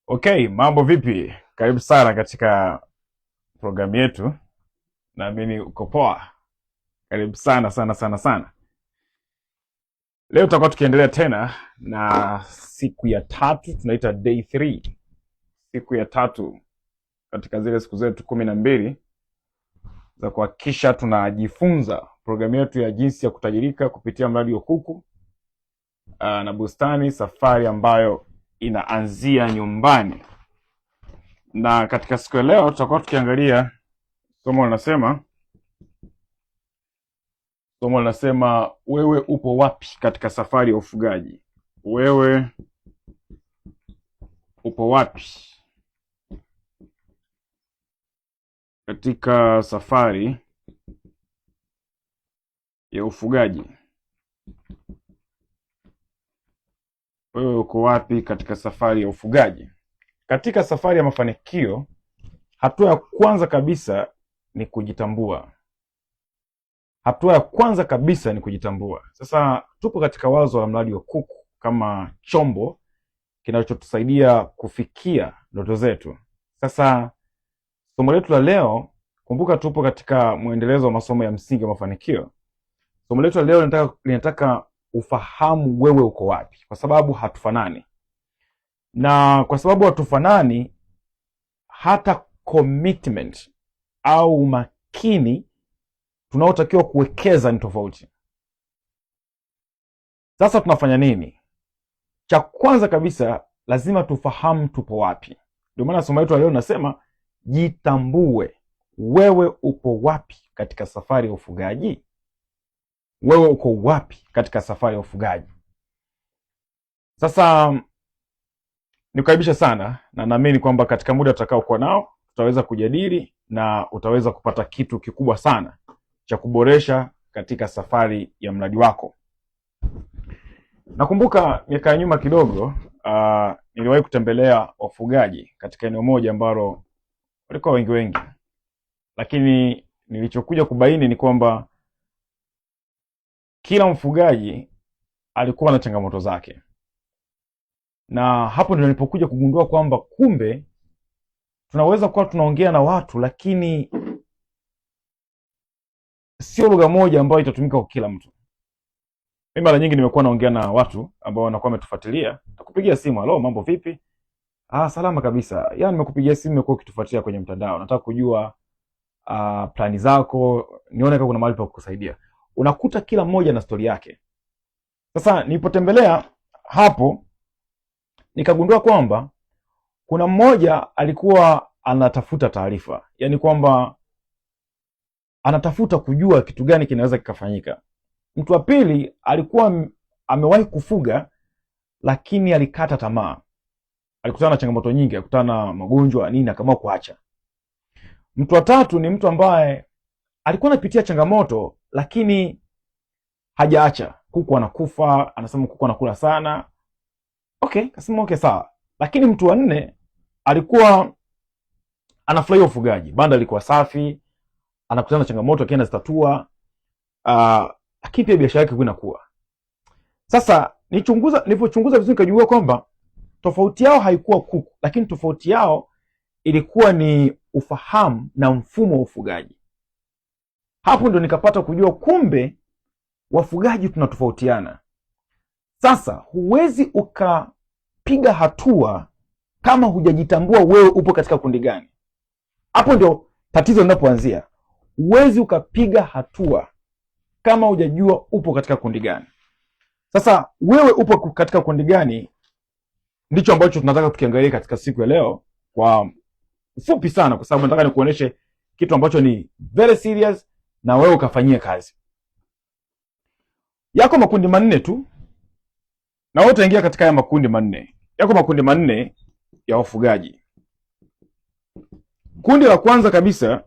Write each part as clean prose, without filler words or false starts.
Okay, mambo vipi? Karibu sana katika programu yetu. Naamini uko poa. Karibu sana sana sana sana. Leo tutakuwa tukiendelea tena na siku ya tatu, tunaita day 3. Siku ya tatu katika zile siku zetu 12 za kuhakikisha tunajifunza programu yetu ya jinsi ya kutajirika kupitia mradi wa kuku na bustani, safari ambayo inaanzia nyumbani. Na katika siku ya leo tutakuwa tukiangalia somo linasema wewe upo wapi katika safari ya ufugaji? Wewe upo wapi katika safari ya ufugaji? Wewe uko wapi katika safari ya ufugaji? Katika safari ya mafanikio, hatua ya kwanza kabisa ni kujitambua. Hatua ya kwanza kabisa ni kujitambua. Sasa tupo katika wazo la mradi wa kuku kama chombo kinachotusaidia kufikia ndoto zetu. Sasa somo letu la leo, kumbuka tupo katika mwendelezo wa masomo ya msingi wa mafanikio. Somo letu la leo linataka ufahamu wewe uko wapi, kwa sababu hatufanani. Na kwa sababu hatufanani, hata commitment au umakini tunaotakiwa kuwekeza ni tofauti. Sasa tunafanya nini? Cha kwanza kabisa lazima tufahamu tupo wapi. Ndio maana somo letu leo nasema jitambue. Wewe upo wapi katika safari ya ufugaji? Wewe uko wapi katika safari ya ufugaji? Sasa nikukaribisha sana, na naamini kwamba katika muda tutakao kuwa nao tutaweza kujadili na utaweza kupata kitu kikubwa sana cha kuboresha katika safari ya mradi wako. Nakumbuka miaka ya nyuma kidogo, niliwahi kutembelea wafugaji katika eneo moja ambalo walikuwa wengi, lakini nilichokuja kubaini ni kwamba kila mfugaji alikuwa na changamoto zake, na hapo ndio nilipokuja kugundua kwamba kumbe tunaweza kuwa tunaongea na watu, lakini sio lugha moja ambayo itatumika kwa kila mtu. Mimi mara nyingi nimekuwa naongea na watu ambao wanakuwa wametufuatilia, nakupigia simu, halo, mambo vipi? Salama kabisa. Nimekupigia simu, nimekuwa ukitufuatilia kwenye mtandao, nataka kujua plani zako, nione kama kuna mahali pa kukusaidia. Unakuta kila mmoja na stori yake. Sasa nilipotembelea hapo, nikagundua kwamba kuna mmoja alikuwa anatafuta taarifa, yaani kwamba anatafuta kujua kitu gani kinaweza kikafanyika. Mtu wa pili alikuwa amewahi kufuga lakini alikata tamaa, alikutana na changamoto nyingi, alikutana na magonjwa nini, akaamua kuacha. Mtu wa tatu ni mtu ambaye alikuwa anapitia changamoto lakini hajaacha. Kuku anakufa, anasema kuku anakula sana. Kasema okay sawa. Lakini mtu wa nne alikuwa anafurahia ufugaji, banda lilikuwa safi, anakutana na changamoto akienda zitatua, lakini pia biashara yake inakuwa. Sasa nilipochunguza vizuri nikajua kwamba tofauti yao haikuwa kuku, lakini tofauti yao ilikuwa ni ufahamu na mfumo wa ufugaji. Hapo ndo nikapata kujua kumbe wafugaji tunatofautiana. Sasa huwezi ukapiga hatua kama hujajitambua wewe upo katika kundi gani. Hapo ndio tatizo linapoanzia. Huwezi ukapiga hatua kama hujajua upo katika kundi gani. Sasa wewe upo katika kundi gani, ndicho ambacho tunataka tukiangalia katika siku ya leo kwa ufupi sana, kwa sababu nataka nikuoneshe kitu ambacho ni very serious na wewe ukafanyia kazi. Yako makundi manne tu, na wewe utaingia katika haya makundi manne. Yako makundi manne ya wafugaji. Kundi la kwanza kabisa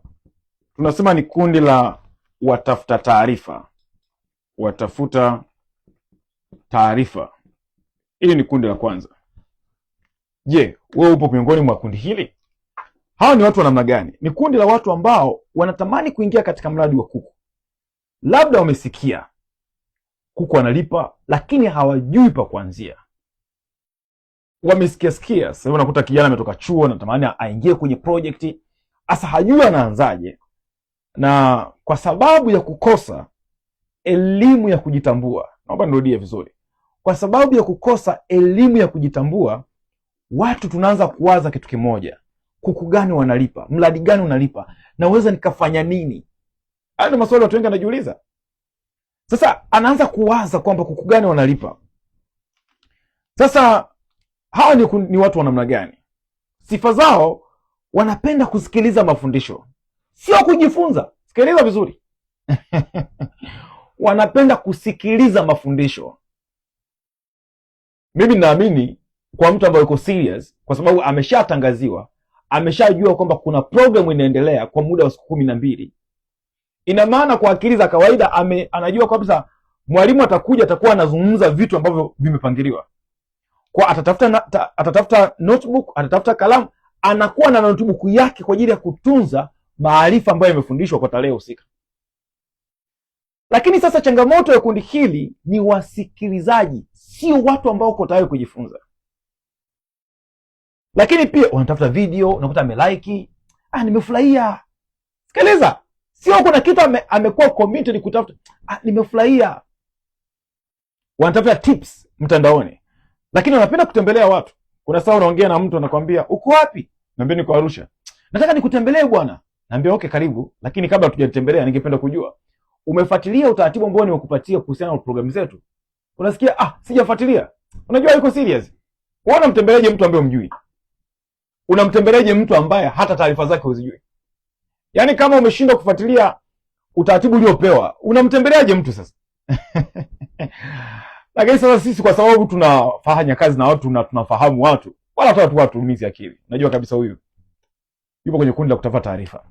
tunasema ni kundi la watafuta taarifa. Watafuta taarifa. Hili ni kundi la kwanza. Je, wewe upo miongoni mwa kundi hili? Hawa ni watu wa namna gani? Ni kundi la watu ambao wanatamani kuingia katika mradi wa kuku. Labda wamesikia kuku analipa, lakini hawajui pa kuanzia. wamesikia. Sasa unakuta kijana ametoka chuo, natamani aingie kwenye project, hasa hajui anaanzaje, na kwa sababu ya kukosa elimu ya kujitambua, naomba nirudie vizuri, kwa sababu ya kukosa elimu ya kujitambua, watu tunaanza kuwaza kitu kimoja: kuku gani wanalipa, mradi gani unalipa, naweza nikafanya nini? Hayo ndio maswali watu wengi wanajiuliza. Sasa anaanza kuwaza kwamba kuku gani wanalipa. Sasa hawa ni watu wa namna gani? Sifa zao, wanapenda kusikiliza mafundisho, sio kujifunza. Sikiliza vizuri wanapenda kusikiliza mafundisho. Mimi naamini kwa mtu ambaye yuko serious, kwa sababu ameshatangaziwa, ameshajua kwamba kuna programu inaendelea kwa muda wa siku 12. Ina maana kwa akili za kawaida anajua kabisa mwalimu atakuja, atakuwa anazungumza vitu ambavyo vimepangiliwa. Kwa atatafuta notebook, atatafuta kalamu, anakuwa na notebook yake kwa ajili ya kutunza maarifa ambayo yamefundishwa kwa tarehe husika. Lakini sasa changamoto ya kundi hili ni wasikilizaji, sio watu ambao uko tayari kujifunza. Lakini pia wanatafuta video, unakuta amelike, nimefurahia. Sikiliza, sio kuna kitu amekuwa committed kutafuta, nimefurahia. Wanatafuta tips mtandaoni, lakini wanapenda kutembelea watu. Kuna saa unaongea na mtu anakwambia, uko wapi? Naambia niko Arusha. Nataka nikutembelee bwana. Naambia okay, karibu, lakini kabla hatujatembelea ningependa kujua umefuatilia utaratibu ambao nimekupatia kuhusiana na programu zetu. Unasikia, sijafuatilia. Unajua yuko serious. Wewe unamtembeleaje mtu ambaye umjui? Unamtembeleaje mtu ambaye hata taarifa zake huzijui? Yaani kama umeshindwa kufuatilia utaratibu uliopewa, unamtembeleaje mtu sasa? Lakini sasa sisi kwa sababu tunafanya kazi na watu na tunafahamu watu, wala hata watu umizi akili. Najua kabisa huyu yupo kwenye kundi la kutafuta taarifa.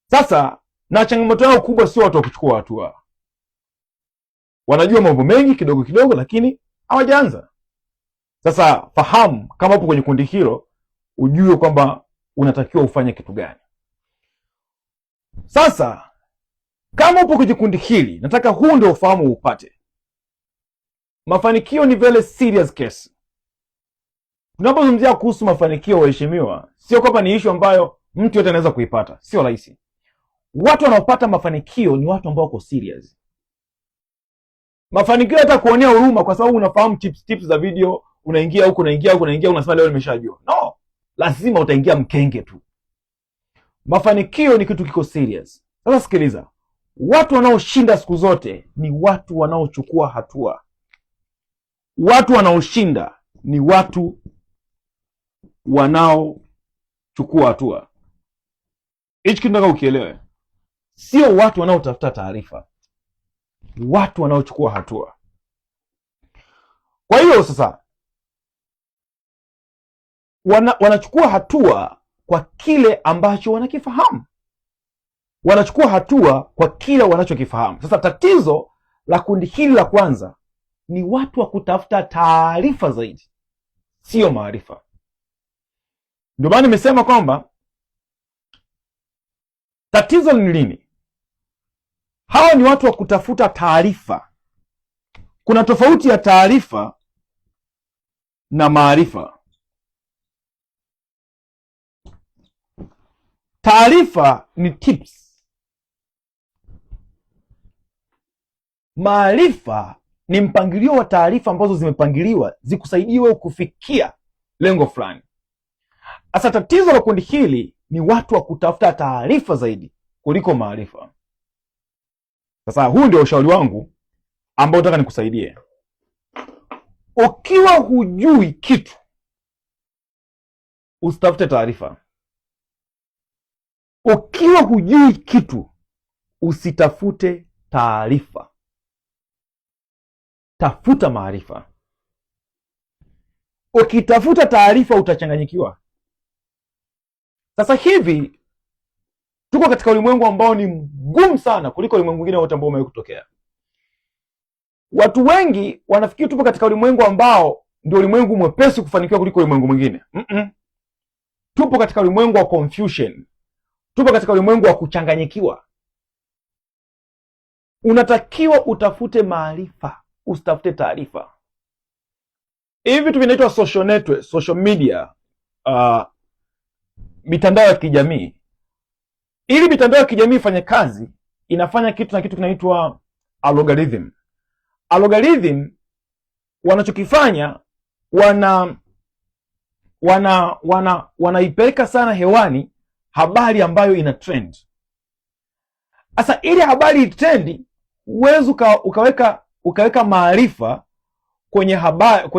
Sasa na changamoto yao kubwa sio watu wa kuchukua hatua. Wanajua mambo mengi kidogo kidogo, lakini hawajaanza. Sasa fahamu kama upo kwenye kundi hilo, ujue kwamba unatakiwa ufanye kitu gani. Sasa kama upo kwenye kundi hili, nataka huu ndio ufahamu upate. Mafanikio ni very serious case. Tunapozungumzia kuhusu mafanikio, waheshimiwa, sio kwamba ni issue ambayo mtu yote anaweza kuipata, sio rahisi. Watu wanaopata mafanikio ni watu ambao wako serious. Mafanikio hata kuonea huruma kwa sababu unafahamu tips za video, unaingia huko unasema leo nimeshajua. No, lazima utaingia mkenge tu. Mafanikio ni kitu kiko serious. Sasa sikiliza, watu wanaoshinda siku zote ni watu wanaochukua hatua. Watu wanaoshinda ni watu wanaochukua hatua. Hichi kitu nataka ukielewe. Sio watu wanaotafuta taarifa, watu wanaochukua hatua. Kwa hiyo sasa wanachukua hatua kwa kile ambacho wanakifahamu. Wanachukua hatua kwa kile wanachokifahamu. Sasa tatizo la kundi hili la kwanza ni watu wa kutafuta taarifa zaidi, sio maarifa. Ndio maana nimesema kwamba tatizo ni lini? Hawa ni watu wa kutafuta taarifa. Kuna tofauti ya taarifa na maarifa. Taarifa ni tips. Maarifa ni mpangilio wa taarifa ambazo zimepangiliwa zikusaidie wewe kufikia lengo fulani. Sasa tatizo la kundi hili ni watu wa kutafuta taarifa zaidi kuliko maarifa. Sasa huu ndio ushauri wangu ambao nataka nikusaidie. Ukiwa hujui kitu, usitafute taarifa. Ukiwa hujui kitu, usitafute taarifa. Tafuta maarifa. Ukitafuta taarifa utachanganyikiwa. Sasa hivi tuko katika ulimwengu ambao ni mgumu sana kuliko ulimwengu mwingine wote ambao umewahi kutokea. Watu wengi wanafikiri tupo katika ulimwengu ambao ndio ulimwengu mwepesi kufanikiwa kuliko ulimwengu mwingine. Tupo katika ulimwengu wa confusion. Tupo katika ulimwengu wa kuchanganyikiwa. Unatakiwa utafute maarifa, usitafute taarifa. Hivi vitu vinaitwa social network, social media, mitandao ya kijamii. Ili mitandao ya kijamii ifanye kazi, inafanya kitu kinaitwa algorithm. Algorithm wanachokifanya, wanaipeleka sana hewani habari ambayo ina trend. Sasa ili habari trend, huwezi ukaweka maarifa kwenye habari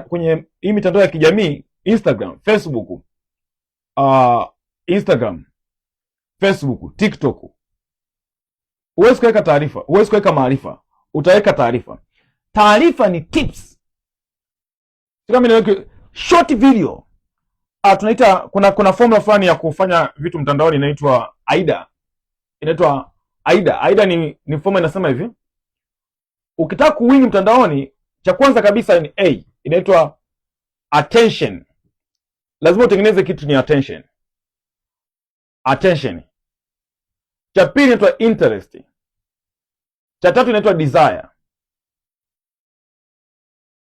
kwenye hii mitandao ya kijamii, Instagram, Facebook, Instagram, Facebook, TikTok. Huwezi kuweka taarifa, huwezi kuweka maarifa, utaweka taarifa. Taarifa ni tips. Kama niweke short video, tunaita kuna formula fulani ya kufanya vitu mtandaoni inaitwa AIDA. Inaitwa AIDA. AIDA ni formula inasema hivi: ukitaka kuwini mtandaoni, cha kwanza kabisa ni A, inaitwa attention. Lazima utengeneze kitu ni attention. Attention. Cha pili inaitwa interest. Cha tatu inaitwa desire.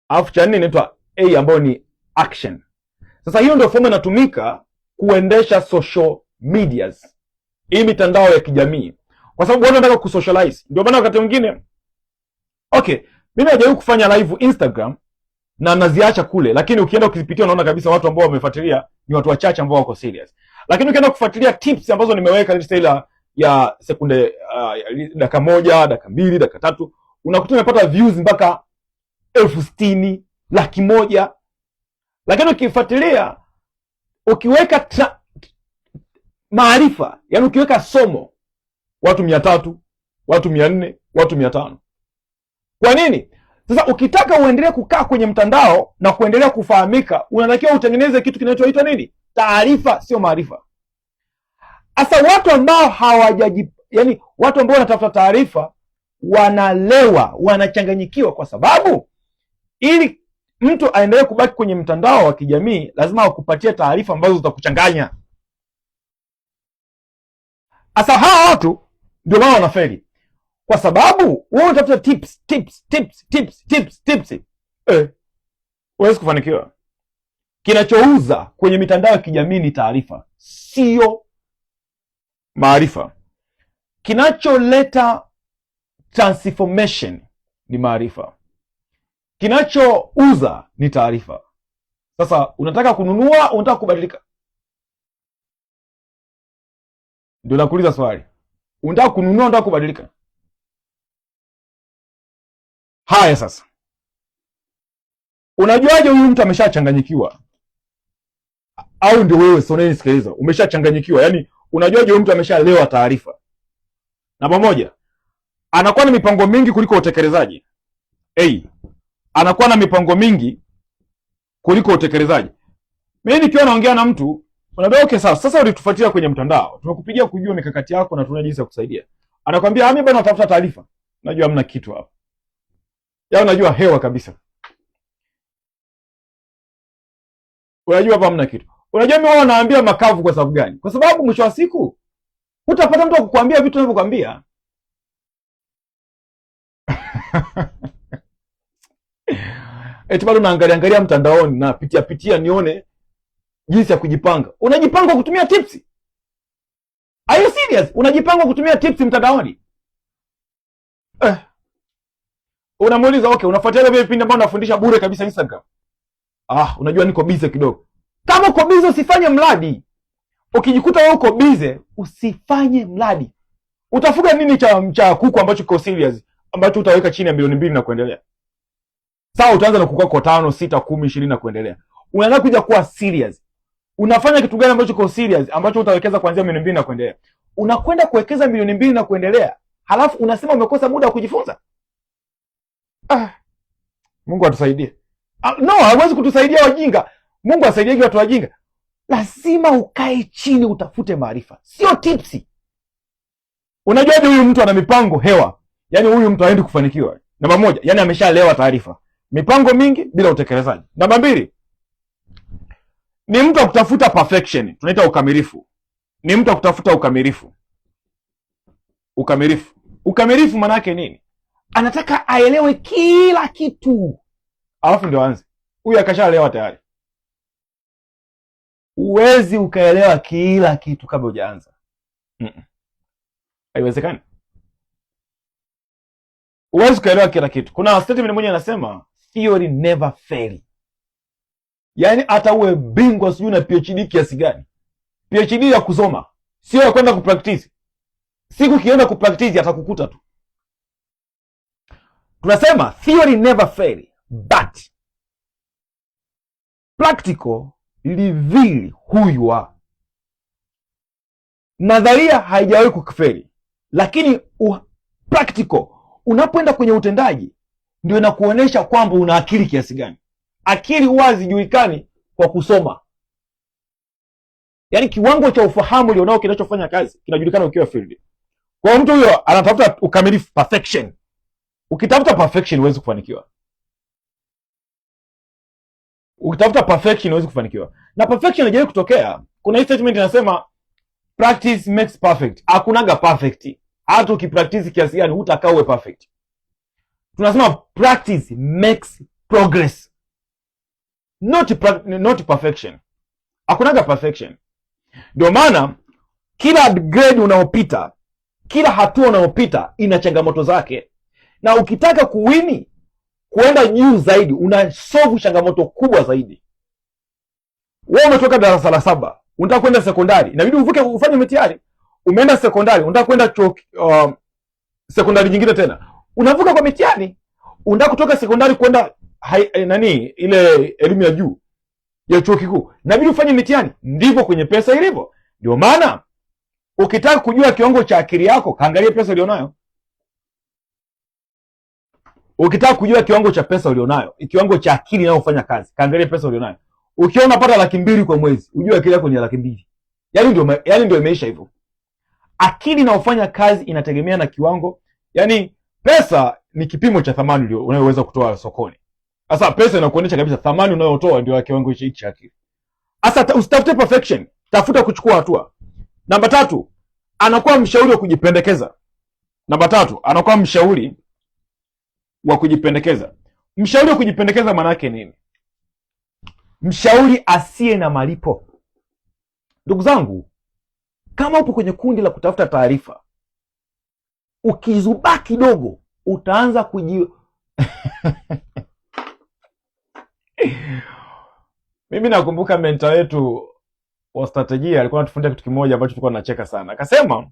Alafu cha nne inaitwa A ambayo ni action. Sasa hiyo ndio formula inatumika kuendesha social medias, hii mitandao ya kijamii, kwa sababu watu wanataka kusocialize. Ndio maana wakati mwingine, okay, mimi najaribu kufanya live Instagram na naziacha kule, lakini ukienda ukizipitia unaona kabisa watu ambao wamefuatilia ni watu wachache ambao wako serious. Lakini ukienda kufuatilia tips ambazo nimeweka list ya sekunde, dakika moja, dakika mbili, dakika tatu, unakuta umepata views mpaka 60,000, 100,000. Lakini ukifuatilia, ukiweka maarifa, yani ukiweka somo, watu 300, watu 400, watu 500. Kwa nini? Sasa ukitaka uendelee kukaa kwenye mtandao na kuendelea kufahamika, unatakiwa utengeneze kitu kinachoitwa nini? Taarifa, sio maarifa. Sasa watu ambao yani watu ambao wanatafuta taarifa wanalewa, wanachanganyikiwa, kwa sababu ili mtu aendelee kubaki kwenye mtandao wa kijamii lazima akupatie taarifa ambazo zitakuchanganya. Sasa hawa watu ndio wao wanafeli, kwa sababu wewe unatafuta tips. Huwezi kufanikiwa. Kinachouza kwenye mitandao ya kijamii ni taarifa, sio maarifa. Kinacholeta transformation ni maarifa. Kinachouza ni taarifa. Sasa unataka kununua, unataka kubadilika? Ndio nakuuliza swali. Unataka kununua, unataka kubadilika? Haya, sasa unajuaje huyu mtu ameshachanganyikiwa? Au ndio wewe sio unanisikiliza umeshachanganyikiwa? Yaani unajuaje huyu mtu ameshalewa taarifa? Namba moja, anakuwa na mipango mingi kuliko utekelezaji. Anakuwa na mipango mingi kuliko utekelezaji. Mimi nikiwa naongea na mtu, unaambia okay, sasa ulitufuatilia kwenye mtandao, tumekupigia kujua mikakati yako na tuna jinsi ya kusaidia. Anakwambia mimi bwana natafuta taarifa. Najua hamna kitu hapo. Yao najua hewa kabisa. Unajua hapa hamna kitu. Unajua mimi wao naambia makavu kwa sababu gani? Kwa sababu mwisho wa siku utapata mtu akukwambia vitu ninavyokuambia. Eti bado naangalia mtandaoni na pitia nione jinsi ya kujipanga. Unajipanga kutumia tips? Are you serious? Unajipanga kutumia tips mtandaoni? Unamuuliza okay, unafuatilia vile vipindi ambavyo nafundisha bure kabisa Instagram. Unajua niko busy kidogo. Kama uko busy usifanye mradi. Ukijikuta wewe uko busy, usifanye mradi. Utafuga nini cha kuku ambacho kiko serious, ambacho utaweka chini ya milioni 2 na kuendelea? Sawa, utaanza na kuku kwa 5, 6, 10, 20 na kuendelea. Unaanza kuja kuwa serious. Unafanya kitu gani ambacho kiko serious, ambacho utawekeza kuanzia milioni 2 na kuendelea? Unakwenda kuwekeza milioni 2 na kuendelea, halafu unasema umekosa muda wa kujifunza? Mungu atusaidie. No, hawezi kutusaidia wajinga. Mungu asaidie watu wajinga. Lazima ukae chini utafute maarifa, sio tipsi. Unajuaje huyu mtu ana mipango hewa? Yaani huyu mtu haendi kufanikiwa. Namba moja, yani ameshalewa taarifa. Mipango mingi bila utekelezaji. Namba 2, ni mtu wa kutafuta perfection. Tunaita ukamilifu. Ni mtu wa kutafuta ukamilifu. Ukamilifu maana yake nini? Anataka aelewe kila kitu, alafu ndio aanze. huyu akashaelewa tayari. Huwezi ukaelewa kila kitu kabla hujaanza. Haiwezekani. Huwezi ukaelewa kila kitu. Kuna statement moja inasema theory never fail. Yaani hata uwe bingwa sijui na PhD kiasi gani, PhD ya kusoma, sio ya kwenda kupractice. Siku kienda kupractice atakukuta tu. Tunasema theory never fail, but practical reveal who you are. Nadharia haijawahi kukufeli, lakini practical unapoenda kwenye utendaji ndio inakuonesha kwamba una akili kiasi gani. Akili huwa hazijulikani kwa kusoma. Yaani kiwango cha ufahamu ulionao kinachofanya kazi kinajulikana ukiwa field. Kwa mtu huyo anatafuta ukamilifu, perfection. Ukitafuta perfection huwezi kufanikiwa. Ukitafuta perfection huwezi kufanikiwa. Na perfection haijawahi kutokea. Kuna hii statement inasema practice makes perfect. Hakunaga perfect. Hata ukipractice kiasi gani hutakaa uwe perfect. Tunasema practice makes progress. Not perfection. Hakunaga perfection. Ndio maana kila grade unaopita, kila hatua unaopita ina changamoto zake. Na ukitaka kuwini, kuenda juu zaidi, una solve changamoto kubwa zaidi. Wewe umetoka darasa la 7, unataka kwenda sekondari, inabidi uvuke ufanye mitihani. Umeenda sekondari, unataka kwenda sekondari nyingine tena, unavuka kwa mitihani. Unataka kutoka sekondari kwenda ile elimu ya juu ya chuo kikuu, inabidi ufanye mitihani. Ndivyo kwenye pesa ilivyo. Ndio maana ukitaka kujua kiwango cha akili yako, kaangalie pesa ulionayo. Ukitaka kujua kiwango cha pesa ulionayo, kiwango cha akili inayofanya kazi, kaangalie pesa ulionayo. Ukiona pata 200,000 kwa mwezi, ujue akili yako ni 200,000. Yaani ndio imeisha hivyo. Akili inayofanya kazi inategemea na kiwango. Yaani pesa ni kipimo cha thamani unayoweza kutoa sokoni. Sasa pesa inakuonyesha kabisa thamani unayotoa ndio kiwango hicho cha akili. Sasa usitafute perfection, tafuta kuchukua hatua. Namba 3, anakuwa mshauri wa kujipendekeza. Namba 3, anakuwa mshauri wa kujipendekeza. Mshauri wa kujipendekeza maana yake nini? Mshauri asiye na malipo. Ndugu zangu, kama upo kwenye kundi la kutafuta taarifa, ukizubaa kidogo utaanza Mimi nakumbuka mentor wetu wa strategia alikuwa anatufundisha kitu kimoja ambacho tulikuwa tunacheka sana. Akasema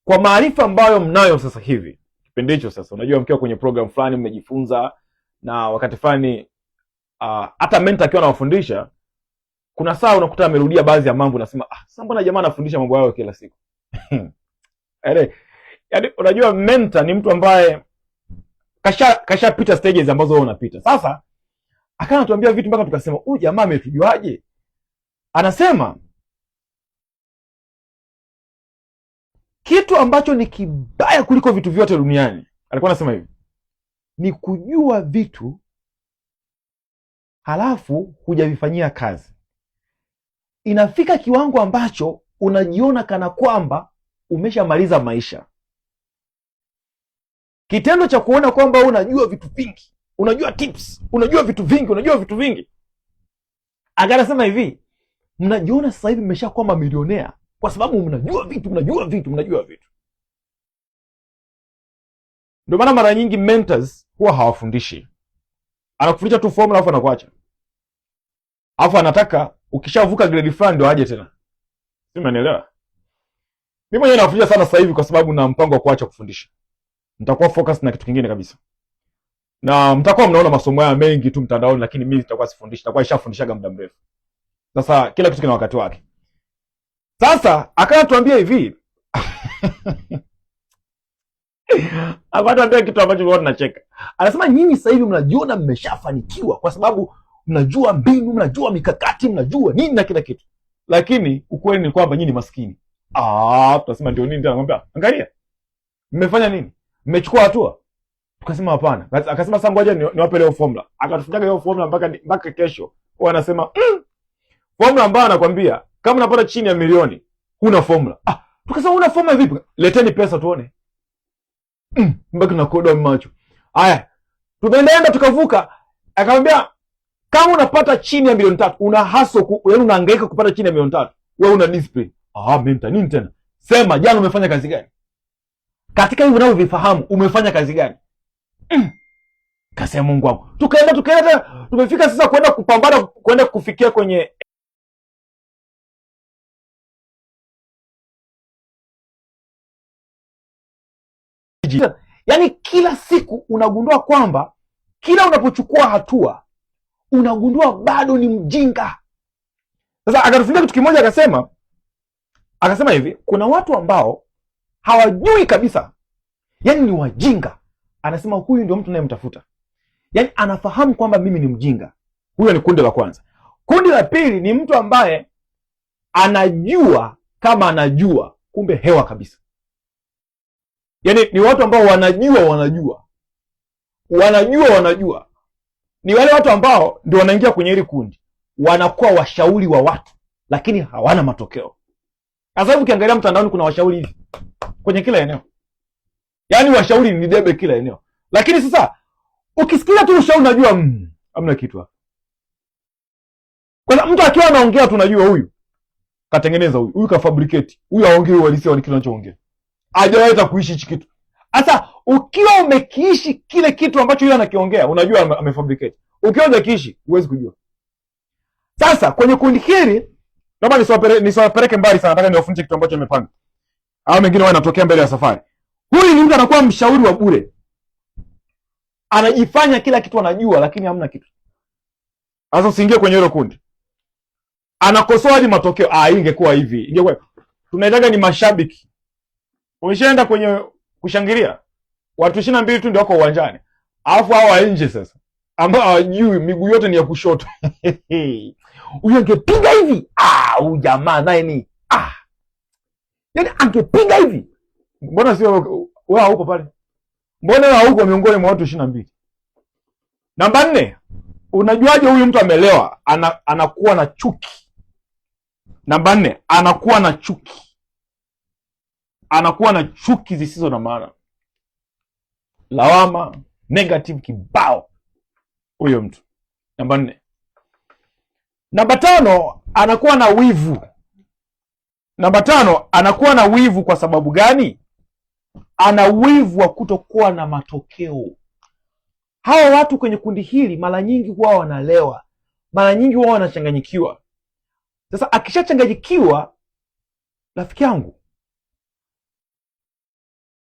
kwa maarifa ambayo mnayo sasa hivi, kipindi hicho sasa, unajua mkiwa kwenye program fulani mmejifunza, na wakati fulani hata mentor akiwa anawafundisha, kuna saa unakuta amerudia baadhi ya mambo, unasema sasa mbona jamaa anafundisha mambo hayo kila siku? Yaani unajua mentor ni mtu ambaye kashapita stages ambazo wewe unapita. Sasa akawa anatuambia vitu mpaka tukasema huyu jamaa ametujuaje? Anasema kitu ambacho ni kibaya kuliko vitu vyote duniani, alikuwa anasema hivi, ni kujua vitu halafu hujavifanyia kazi. Inafika kiwango ambacho unajiona kana kwamba umeshamaliza maisha. Kitendo cha kuona kwamba unajua vitu vingi, unajua tips, unajua vitu vingi. Akasema hivi, mnajiona sasa hivi mmeshakuwa mamilionea kwa sababu mnajua vitu. Ndio maana mara nyingi mentors huwa hawafundishi. Anakufundisha tu formula alafu anakuacha. Alafu anataka ukishavuka grade fulani ndio aje tena. Sio, umeelewa? Mimi mwenyewe nafundisha sana sasa hivi kwa sababu na mpango wa kuacha kufundisha. Nitakuwa focus na kitu kingine kabisa. Na mtakuwa mnaona masomo haya mengi tu mtandaoni, lakini mimi nitakuwa sifundishi, nitakuwa nishafundishaga muda mrefu. Sasa kila kitu kina wakati wake. Sasa akatuambia hivi. Akatuambia kitu ambacho watu tunacheka. Anasema nyinyi sasa hivi mnajiona mmeshafanikiwa kwa sababu mnajua mbinu, mnajua mikakati, mnajua nini na kila kitu. Lakini ukweli ni kwamba nyinyi ni maskini. Tutasema ndio nini tena? Anamwambia, angalia. Mmefanya nini? Mmechukua hatua? Tukasema hapana. Akasema sasa ngoja niwape leo formula. Akatufunga hiyo formula mpaka kesho. Kwa anasema formula ambayo anakuambia kama unapata chini ya milioni huna formula. Tukasema una formula vipi? Leteni pesa tuone. Mpaka na koda macho. Haya. Tumeenda tukavuka. Akamwambia kama unapata chini ya milioni 3, una hustle, yaani unahangaika kupata chini ya milioni 3, wewe una discipline. Mentor nini tena? Sema jana umefanya kazi gani? Katika hivyo unavyovifahamu umefanya kazi gani? Kasema Mungu wangu. Tukaenda tumefika sasa kwenda kupambana, kwenda kufikia kwenye yaani kila siku unagundua kwamba kila unapochukua hatua unagundua bado ni mjinga. Sasa akatufundisha kitu kimoja, akasema hivi, kuna watu ambao hawajui kabisa, yaani ni wajinga. Anasema huyu ndio mtu nayemtafuta, yaani anafahamu kwamba mimi ni mjinga. Huyo ni kundi la kwanza. Kundi la pili ni mtu ambaye anajua kama anajua, kumbe hewa kabisa. Yaani ni watu ambao wanajua. Ni wale watu ambao ndio wanaingia kwenye hili kundi, wanakuwa washauri wa watu lakini hawana matokeo. Sasa hivi ukiangalia mtandaoni kuna washauri hivi kwenye kila eneo, yaani washauri ni debe kila eneo, lakini sasa ukisikia tu ushauri unajua hamna kitu hapa. Kwa mtu akiwa anaongea tunajua huyu katengeneza, huyu kafabricate, huyu haongei uhalisia wa kile anachoongea, hajawahi kuishi hichi kitu. Sasa ukiwa umekiishi kile kitu ambacho yeye anakiongea, unajua amefabricate. Ukiwa hujakiishi huwezi kujua. Sasa kwenye kundi hili naomba nisiwapeleke mbali sana, nataka niwafundishe kitu ambacho nimepanga. Hao mengine wanatokea mbele ya safari. Huyu ni mtu anakuwa mshauri wa bure, anajifanya kila kitu anajua lakini hamna kitu. Sasa usiingie kwenye hilo kundi. Anakosoa hadi matokeo. Ingekuwa hivi, ingekuwa tunaitaka ni mashabiki. Umeshaenda kwenye kushangilia, watu 22 tu ndio wako uwanjani, alafu hao wa nje sasa ambao hawajui, miguu yote ni ya kushoto. Huyo angepiga hivi, huyu jamaa naye ni yaani angepiga hivi. Mbona sio wewe haupo pale? Mbona wewe hauko miongoni mwa watu 22? Namba 4, unajuaje huyu mtu amelewa? Anakuwa na chuki. Namba 4, anakuwa na chuki zisizo na maana, lawama, negative kibao, huyo mtu. Namba 4. Namba 5, anakuwa na wivu. Namba 5, anakuwa na wivu. Kwa sababu gani? Ana wivu wa kutokuwa na matokeo. Hawa watu kwenye kundi hili mara nyingi huwa wanalewa, mara nyingi huwa wanachanganyikiwa. Sasa akishachanganyikiwa, rafiki yangu,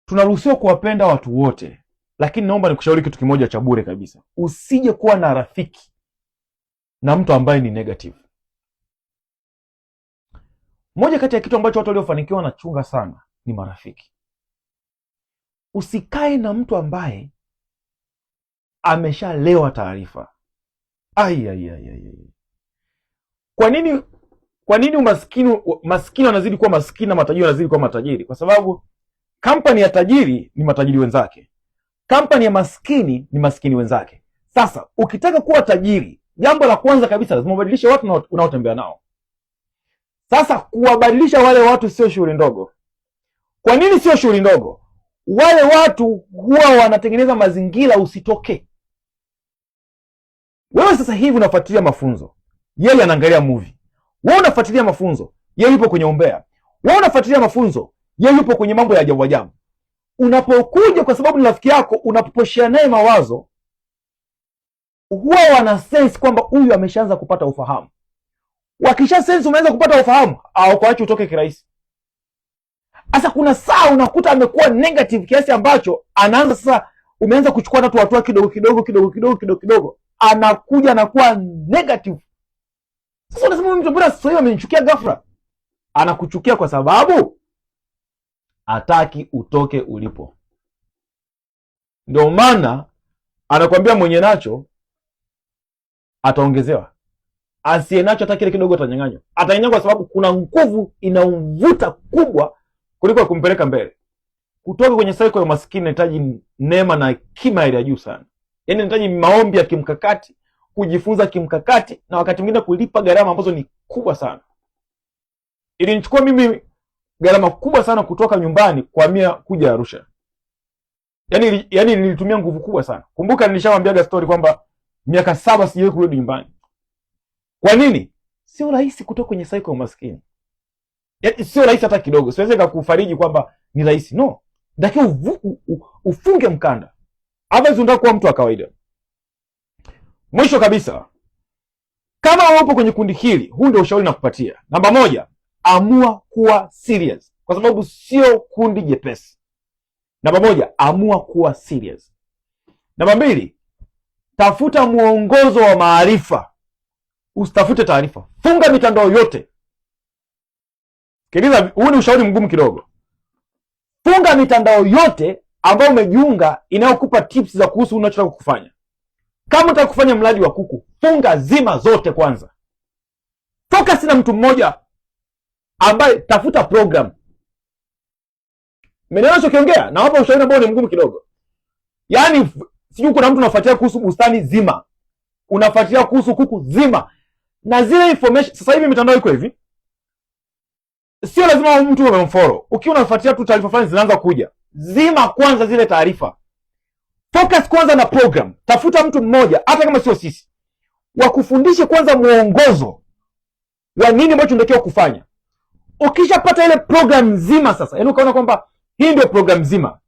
tunaruhusiwa kuwapenda watu wote, lakini naomba nikushauri kitu kimoja cha bure kabisa. Usije kuwa na rafiki na mtu ambaye ni negative. Moja kati ya kitu ambacho watu waliofanikiwa wanachunga sana ni marafiki. Usikae na mtu ambaye ameshalewa taarifa. Kwa nini maskini wanazidi kuwa maskini na matajiri wanazidi kuwa matajiri? Kwa sababu kampani ya tajiri ni matajiri wenzake, kampani ya maskini ni maskini wenzake. Sasa ukitaka kuwa tajiri, jambo la kwanza kabisa lazima ubadilishe watu unaotembea nao. Sasa kuwabadilisha wale watu sio shughuli ndogo. Kwa nini sio shughuli ndogo? Wale watu huwa wanatengeneza mazingira usitoke. Wewe sasa hivi unafuatilia mafunzo, yeye anaangalia movie. Wewe unafuatilia mafunzo, yeye yupo kwenye umbea. Wewe unafuatilia mafunzo, yeye yupo kwenye mambo ya ajabu ajabu. Unapokuja kwa sababu ni rafiki yako, unaposhare naye mawazo, huwa wana sense kwamba huyu ameshaanza kupata ufahamu. Wakisha sense umeanza kupata ufahamu, au kuacha utoke kirahisi. Sasa kuna saa unakuta amekuwa negative kiasi ambacho anaanza sasa, umeanza kuchukua watu hatua kidogo, anakuja anakuwa negative. Sasa unasema mtu mbona sasa hivi amenichukia ghafla? Anakuchukia kwa sababu hataki utoke ulipo. Ndio maana anakuambia mwenye nacho ataongezewa, asiye nacho hata kile kidogo atanyang'anywa. Atanyang'anywa kwa sababu kuna nguvu inamvuta kubwa kuliko kumpeleka mbele. Kutoka kwenye cycle ya umaskini inahitaji neema na hekima ya juu sana. Yaani inahitaji maombi ya kimkakati, kujifunza kimkakati, na wakati mwingine kulipa gharama ambazo ni kubwa sana. Ilinichukua mimi gharama kubwa sana kutoka nyumbani kuhamia kuja Arusha. Yaani nilitumia nguvu kubwa sana. Kumbuka nilishawaambiaga story kwamba miaka 7 sijawahi kurudi nyumbani. Kwa nini? Sio rahisi kutoka kwenye cycle ya umaskini. Yaani sio rahisi hata kidogo. Siwezi kukufariji kwamba ni rahisi. No. Natakiwa ufunge mkanda. Otherwise unataka kuwa mtu wa kawaida. Mwisho kabisa, kama upo kwenye kundi hili, huu ndio ushauri nakupatia. Namba 1, amua kuwa serious, kwa sababu sio kundi jepesi. Namba 1, amua kuwa serious. Namba 2, tafuta mwongozo wa maarifa, usitafute taarifa. Funga mitandao yote. Sikiliza, huu ni ushauri mgumu kidogo. Funga mitandao yote ambayo umejiunga inayokupa tips za kuhusu unachotaka kufanya. Kama unataka kufanya mradi wa kuku, funga zima zote kwanza. Focus na mtu mmoja ambaye tafuta program. Mmenelewa nikiongea? Na hapa ushauri ambao ni mgumu kidogo. Yaani sijui kuna mtu unafuatilia kuhusu bustani zima. Unafuatilia kuhusu kuku zima. Na zile information sasa hivi mitandao iko hivi. Sio lazima mtu umemfollow. Ukiwa unafuatilia tu taarifa fulani zinaanza kuja. Zima kwanza zile taarifa. Focus kwanza na program. Tafuta mtu mmoja hata kama sio sisi, wakufundishe kwanza mwongozo wa nini ambacho unatakiwa kufanya. Ukishapata ile program nzima sasa, yaani ukaona kwamba hii ndio program nzima,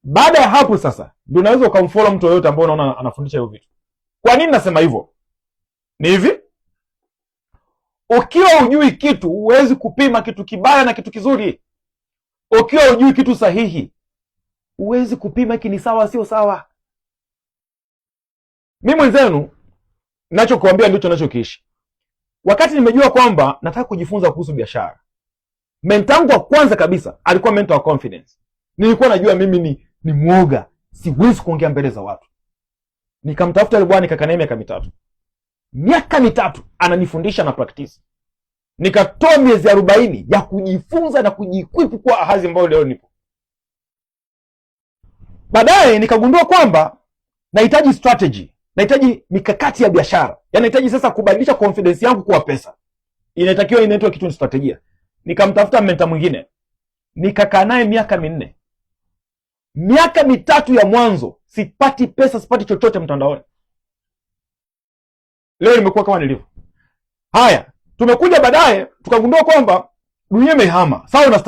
baada ya hapo sasa ndio unaweza ukamfollow mtu yoyote ambaye unaona anafundisha hiyo vitu. Kwa nini nasema hivyo? Ni hivi, ukiwa hujui kitu huwezi kupima kitu kibaya na kitu kizuri. Ukiwa hujui kitu sahihi huwezi kupima hiki ni sawa sio sawa. Mimi mwenzenu ninachokuambia ndicho ninachokiishi. Wakati nimejua kwamba nataka kujifunza kuhusu biashara, mentor wangu wa kwanza kabisa alikuwa mentor wa confidence. Nilikuwa najua mimi ni muoga, siwezi kuongea mbele za watu. Nikamtafuta yule bwana, nikakaa naye miaka mitatu ananifundisha na practice. Nikatoa miezi 40 ya kujifunza na kujiequip kwa hazi ambayo leo nipo. Baadaye nikagundua kwamba nahitaji strategy, nahitaji mikakati ya biashara. Yaani nahitaji sasa kubadilisha confidence yangu kuwa pesa. Inatakiwa inaitwa kitu ni strategia. Nikamtafuta mentor mwingine. Nikakaa naye miaka 4. Miaka 3 ya mwanzo sipati pesa, sipati chochote mtandaoni. Leo nimekuwa kama nilivyo. Haya, tumekuja baadaye tukagundua kwamba dunia imehama. Sawa na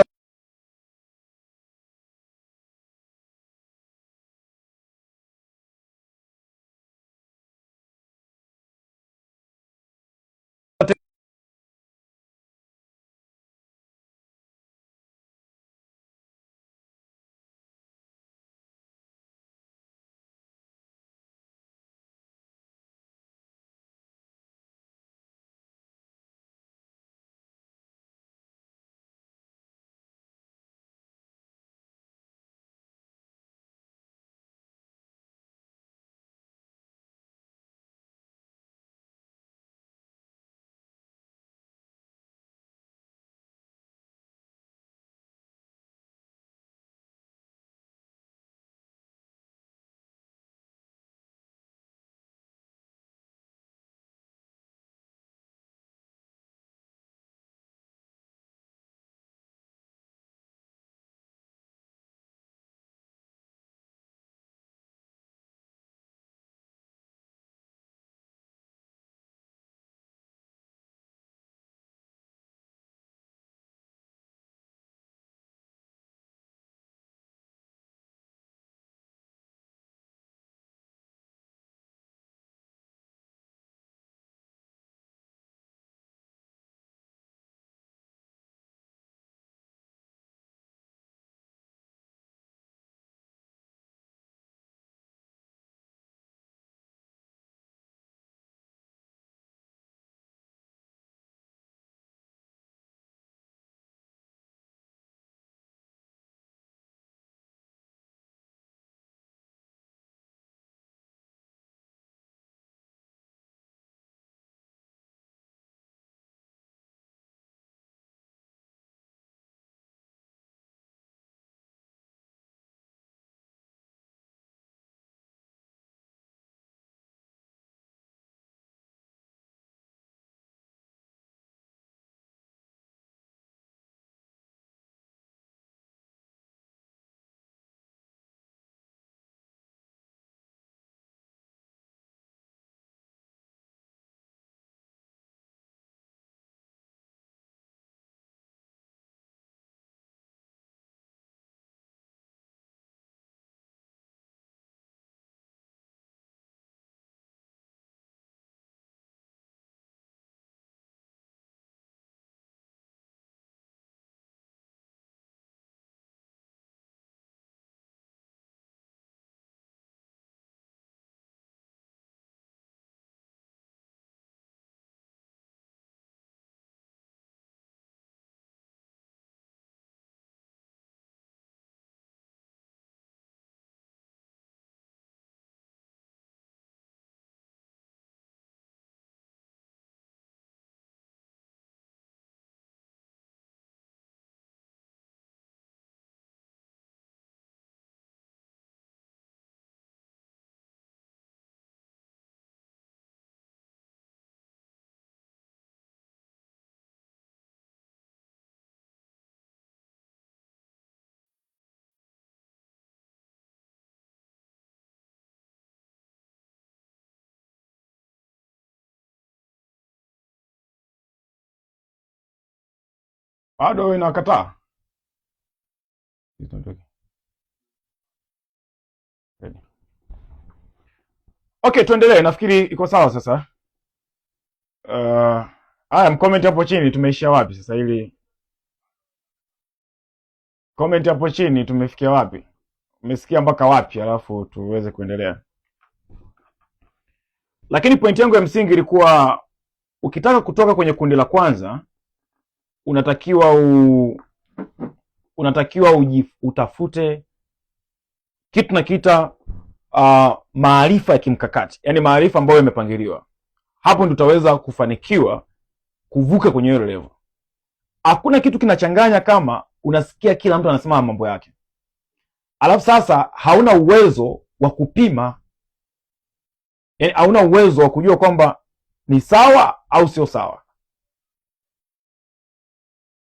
bado inakataa. Okay, tuendelee. Nafikiri iko sawa sasa. Haya, mcomment hapo chini tumeishia wapi sasa, ili comment hapo chini tumefikia wapi, umesikia mpaka wapi, alafu tuweze kuendelea. Lakini pointi yangu ya msingi ilikuwa ukitaka kutoka kwenye kundi la kwanza unatakiwa utafute kitu na kita maarifa ya kimkakati, yaani maarifa ambayo yamepangiliwa. Hapo ndio utaweza kufanikiwa kuvuka kwenye hiyo level. Hakuna kitu kinachanganya kama unasikia kila mtu anasema mambo yake, alafu sasa hauna uwezo wa kupima, yaani hauna uwezo wa kujua kwamba ni sawa au sio sawa.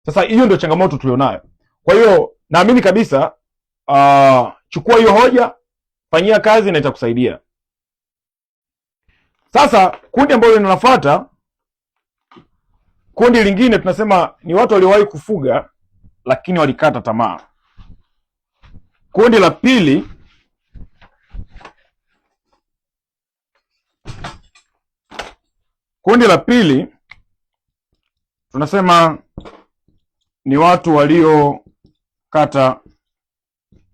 Sasa hiyo ndio changamoto tulionayo. Kwa hiyo naamini kabisa chukua hiyo hoja, fanyia kazi na itakusaidia. Sasa kundi ambalo linafuata, kundi lingine tunasema ni watu waliowahi kufuga lakini walikata tamaa. Kundi la pili tunasema ni watu waliokata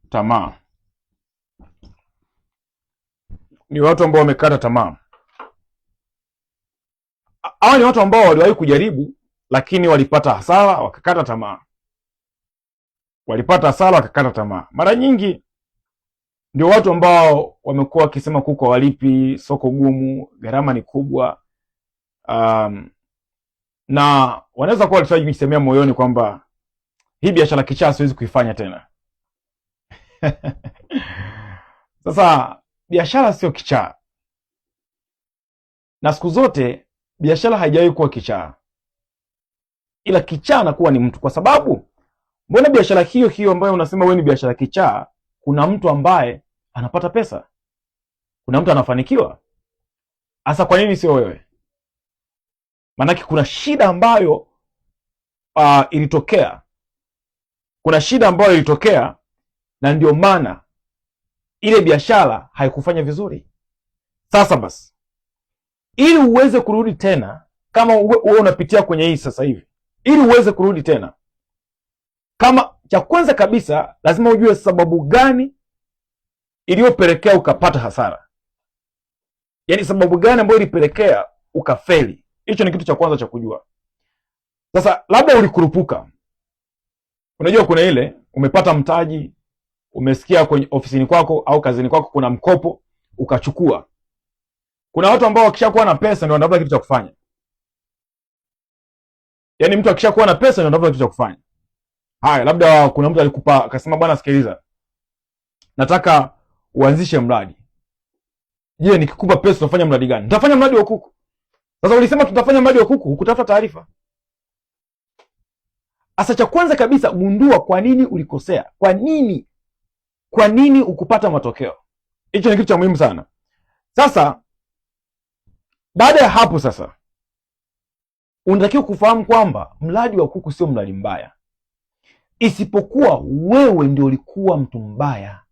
tamaa. Ni watu ambao wamekata tamaa. Hawa ni watu ambao waliwahi kujaribu lakini walipata hasara wakakata tamaa. Mara nyingi ndio watu ambao wamekuwa wakisema kuko walipi, soko gumu, gharama ni kubwa, na wanaweza kuwa walitaka kujisemea moyoni kwamba hii biashara kichaa siwezi kuifanya tena. Sasa biashara sio kichaa, na siku zote biashara haijawahi kuwa kichaa, ila kichaa anakuwa ni mtu. Kwa sababu mbona biashara hiyo ambayo unasema wewe ni biashara kichaa, kuna mtu ambaye anapata pesa, kuna mtu anafanikiwa. Hasa kwa nini sio wewe? Maanake kuna shida ambayo ilitokea. Na ndio maana ile biashara haikufanya vizuri. Sasa basi, ili uweze kurudi tena, kama wewe unapitia kwenye hii sasa hivi, ili uweze kurudi tena, kama cha kwanza kabisa lazima ujue sababu gani iliyopelekea ukapata hasara. Yaani sababu gani ambayo ilipelekea ukafeli. Hicho ni kitu cha kwanza cha kujua. Sasa labda ulikurupuka. Unajua kuna ile umepata mtaji, umesikia kwenye ofisini kwako au kazini kwako kuna mkopo, ukachukua. Kuna watu ambao wakishakuwa na pesa ndio wanatafuta kitu cha kufanya. Yaani mtu akishakuwa na pesa ndio anatafuta kitu cha kufanya. Haya, labda kuna mtu alikupa akasema, bwana sikiliza, nataka uanzishe mradi. Je, nikikupa pesa utafanya mradi gani? Nitafanya mradi wa kuku. Sasa ulisema tutafanya mradi wa kuku, hukutafuta taarifa. Asa cha kwanza kabisa gundua kwa nini ulikosea. Kwa nini ukupata matokeo. Hicho ni kitu cha muhimu sana. Sasa baada ya hapo sasa unatakiwa kufahamu kwamba mradi wa kuku sio mradi mbaya, isipokuwa wewe ndio ulikuwa mtu mbaya.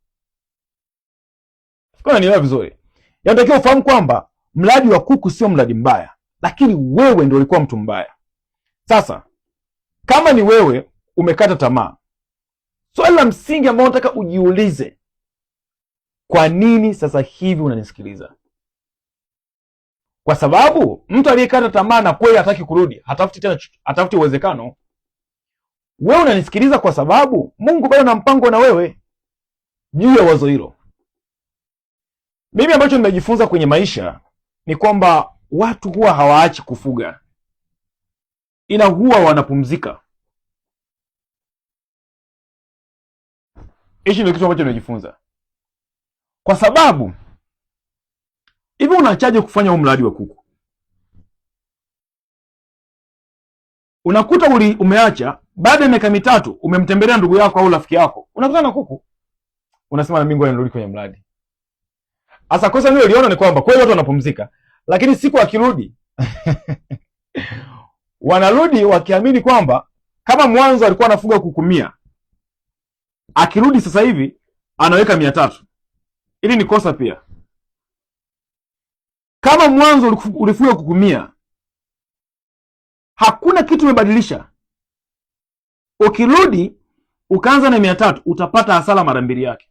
Sikona nielewa vizuri. Unatakiwa ufahamu kwamba mradi wa kuku sio mradi mbaya, lakini wewe ndio ulikuwa mtu mbaya. Sasa kama ni wewe umekata tamaa, swali la msingi ambao nataka ujiulize, kwa nini sasa hivi unanisikiliza? Kwa sababu mtu aliyekata tamaa na kweli hataki kurudi, hatafuti uwezekano. Wewe unanisikiliza kwa sababu Mungu bado na mpango na wewe juu ya wazo hilo. Mimi ambacho nimejifunza kwenye maisha ni kwamba watu huwa hawaachi kufuga, ila huwa wanapumzika. Hichi ndio kitu ambacho nimejifunza. Kwa sababu hivi unachaje kufanya huu mradi wa kuku? Unakuta umeacha, baada ya miaka mitatu umemtembelea ndugu yako au rafiki yako, unakutana na kuku, unasema na mimi ngoja nirudi kwenye mradi. Asa kosa hilo uliona ni kwamba kweli watu wanapumzika, lakini siku akirudi wanarudi wakiamini kwamba Kama mwanzo alikuwa anafuga kuku 100, akirudi sasa hivi anaweka 300. Ili ni kosa pia. Kama mwanzo ulifuga kuku 100, hakuna kitu umebadilisha. Ukirudi ukaanza na 300, utapata hasara mara 2 yake.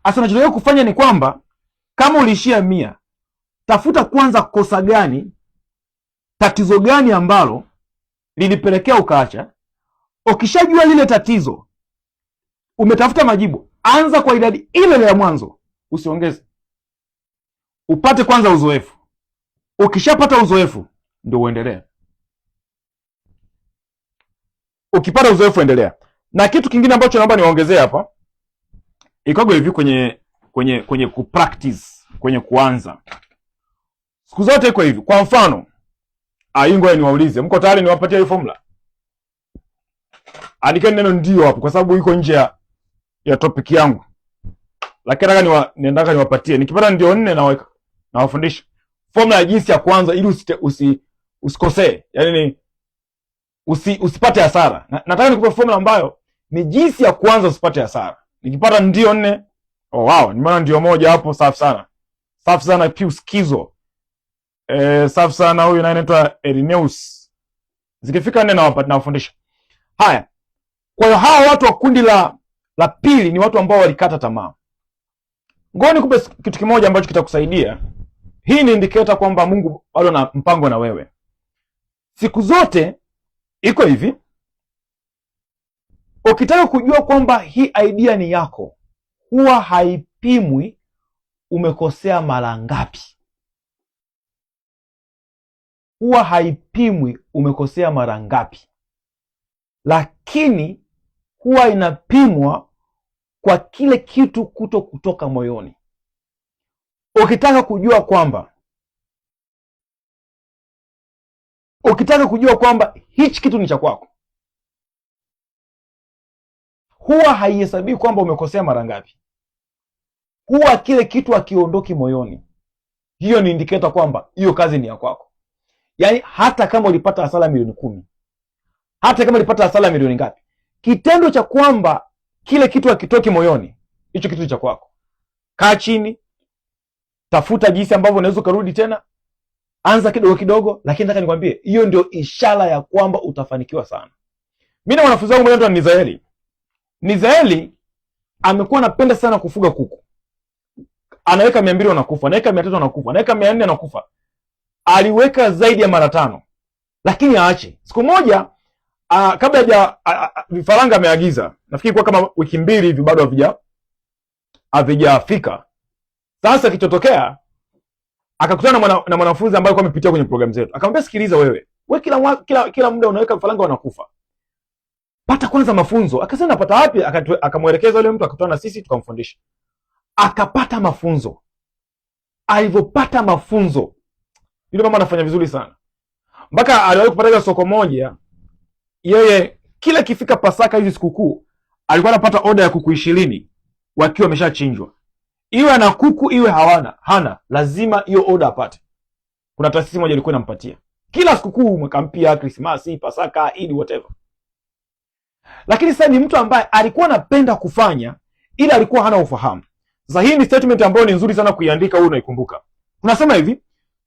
Asa unachotakiwa kufanya ni kwamba kama uliishia 100, tafuta kwanza kosa gani, tatizo gani ambalo lilipelekea ukaacha. Ukishajua lile tatizo, umetafuta majibu, anza kwa idadi ile ya mwanzo, usiongeze. Upate kwanza uzoefu. Ukishapata uzoefu ndio uendelee. Ukipata uzoefu endelea. Na kitu kingine ambacho naomba niwaongezee hapa, ikago hivi kwenye kupractice, kwenye kuanza. Siku zote iko hivi. Kwa mfano, hii ngoja niwaulize, mko tayari niwapatie hii formula? Andikeni neno ndio hapo kwa sababu iko nje ya topic yangu. Lakini nataka niwapatie. Nikipata ndio 4 naweka. Nawafundisha formula ya jinsi ya kwanza ili usikosee. Yaani usipate hasara. Nataka nikupe formula ambayo ni jinsi ya kwanza usipate hasara. Nikipata ndio 4, oh wow, nimeona ndio 1 hapo, safi sana. Safi sana Pius Kizo. Safi sana huyu anaitwa Erineus. Zikifika 4 nawafundisha. Haya. Kwa hiyo hawa watu wa kundi la pili ni watu ambao walikata tamaa. Ngoja nikupe kitu kimoja ambacho kitakusaidia. Hii ni indicator kwamba Mungu bado na mpango na wewe. Siku zote iko hivi. Ukitaka kujua kwamba hii idea ni yako, huwa haipimwi umekosea mara ngapi. Huwa haipimwi umekosea mara ngapi. Lakini huwa inapimwa kwa kile kitu kutoka moyoni. Ukitaka kujua kwamba hichi kitu ni cha kwako, huwa haihesabii kwamba umekosea mara ngapi. Huwa kile kitu hakiondoki moyoni. Hiyo ni indicator kwamba hiyo kazi ni ya kwako. Yaani hata kama ulipata hasara milioni 10, hata kama ulipata hasara milioni ngapi, kitendo cha kwamba kile kitu hakitoki moyoni, hicho kitu cha kwako. Kaa chini, tafuta jinsi ambavyo unaweza kurudi tena, anza kidogo kidogo, lakini nataka nikwambie hiyo ndio ishara ya kwamba utafanikiwa sana. Mimi na wanafunzi wangu mmoja ni Nizaeli. Nizaeli amekuwa anapenda sana kufuga kuku. Anaweka 200 wanakufa, anaweka 300 wanakufa, anaweka 400 wanakufa. Aliweka zaidi ya mara 5. Lakini aache. Siku moja kabla vifaranga ameagiza. Nafikiri kwa kama wiki 2 hivi bado havijafika. Sasa kichotokea akakutana na mwanafunzi ambaye alikuwa amepitia kwenye program zetu. Akamwambia, sikiliza wewe kila muda unaweka vifaranga wanakufa. Pata kwanza mafunzo. Akasema napata wapi? Akamuelekeza yule mtu, akakutana na sisi tukamfundisha. Akapata mafunzo. Alivyopata mafunzo, yule mama anafanya vizuri sana. Mpaka aliwahi kupata soko moja, yeye kila kifika Pasaka hizi sikukuu alikuwa anapata oda ya kuku 20 wakiwa wameshachinjwa. Iwe ana kuku iwe hana, lazima hiyo oda apate. Kuna taasisi moja ilikuwa inampatia. Kila sikukuu, mwaka mpya, Krismasi, Pasaka, Eid, whatever. Lakini sasa ni mtu ambaye alikuwa anapenda kufanya ila alikuwa hana ufahamu. Sasa hii ni statement ambayo ni nzuri sana kuiandika, wewe unaikumbuka. Tunasema hivi,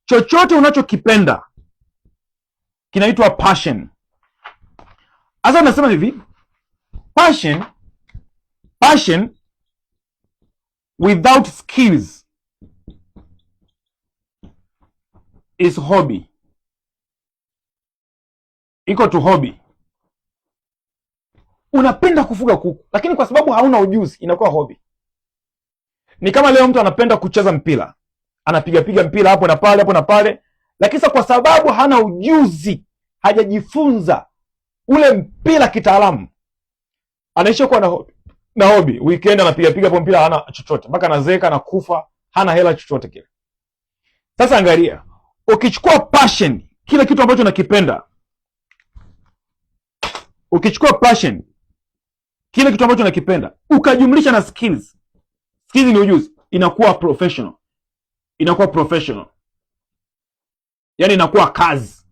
chochote unachokipenda kinaitwa passion. Sasa nasema hivi, passion without skills is hobby. Iko tu hobby. Unapenda kufuga kuku, lakini kwa sababu hauna ujuzi inakuwa hobby. Ni kama leo mtu anapenda kucheza mpira, anapiga mpira hapo na pale, lakini kwa sababu hana ujuzi, hajajifunza ule mpira kitaalamu, anaisha kuwa na hobby. Weekend anapiga hapo mpira, hana chochote, mpaka anazeeka, anakufa, hana hela chochote kile. Sasa angalia, ukichukua passion, kile kitu ambacho unakipenda, ukajumlisha na skills ni ujuzi, inakuwa professional. Yaani inakuwa kazi.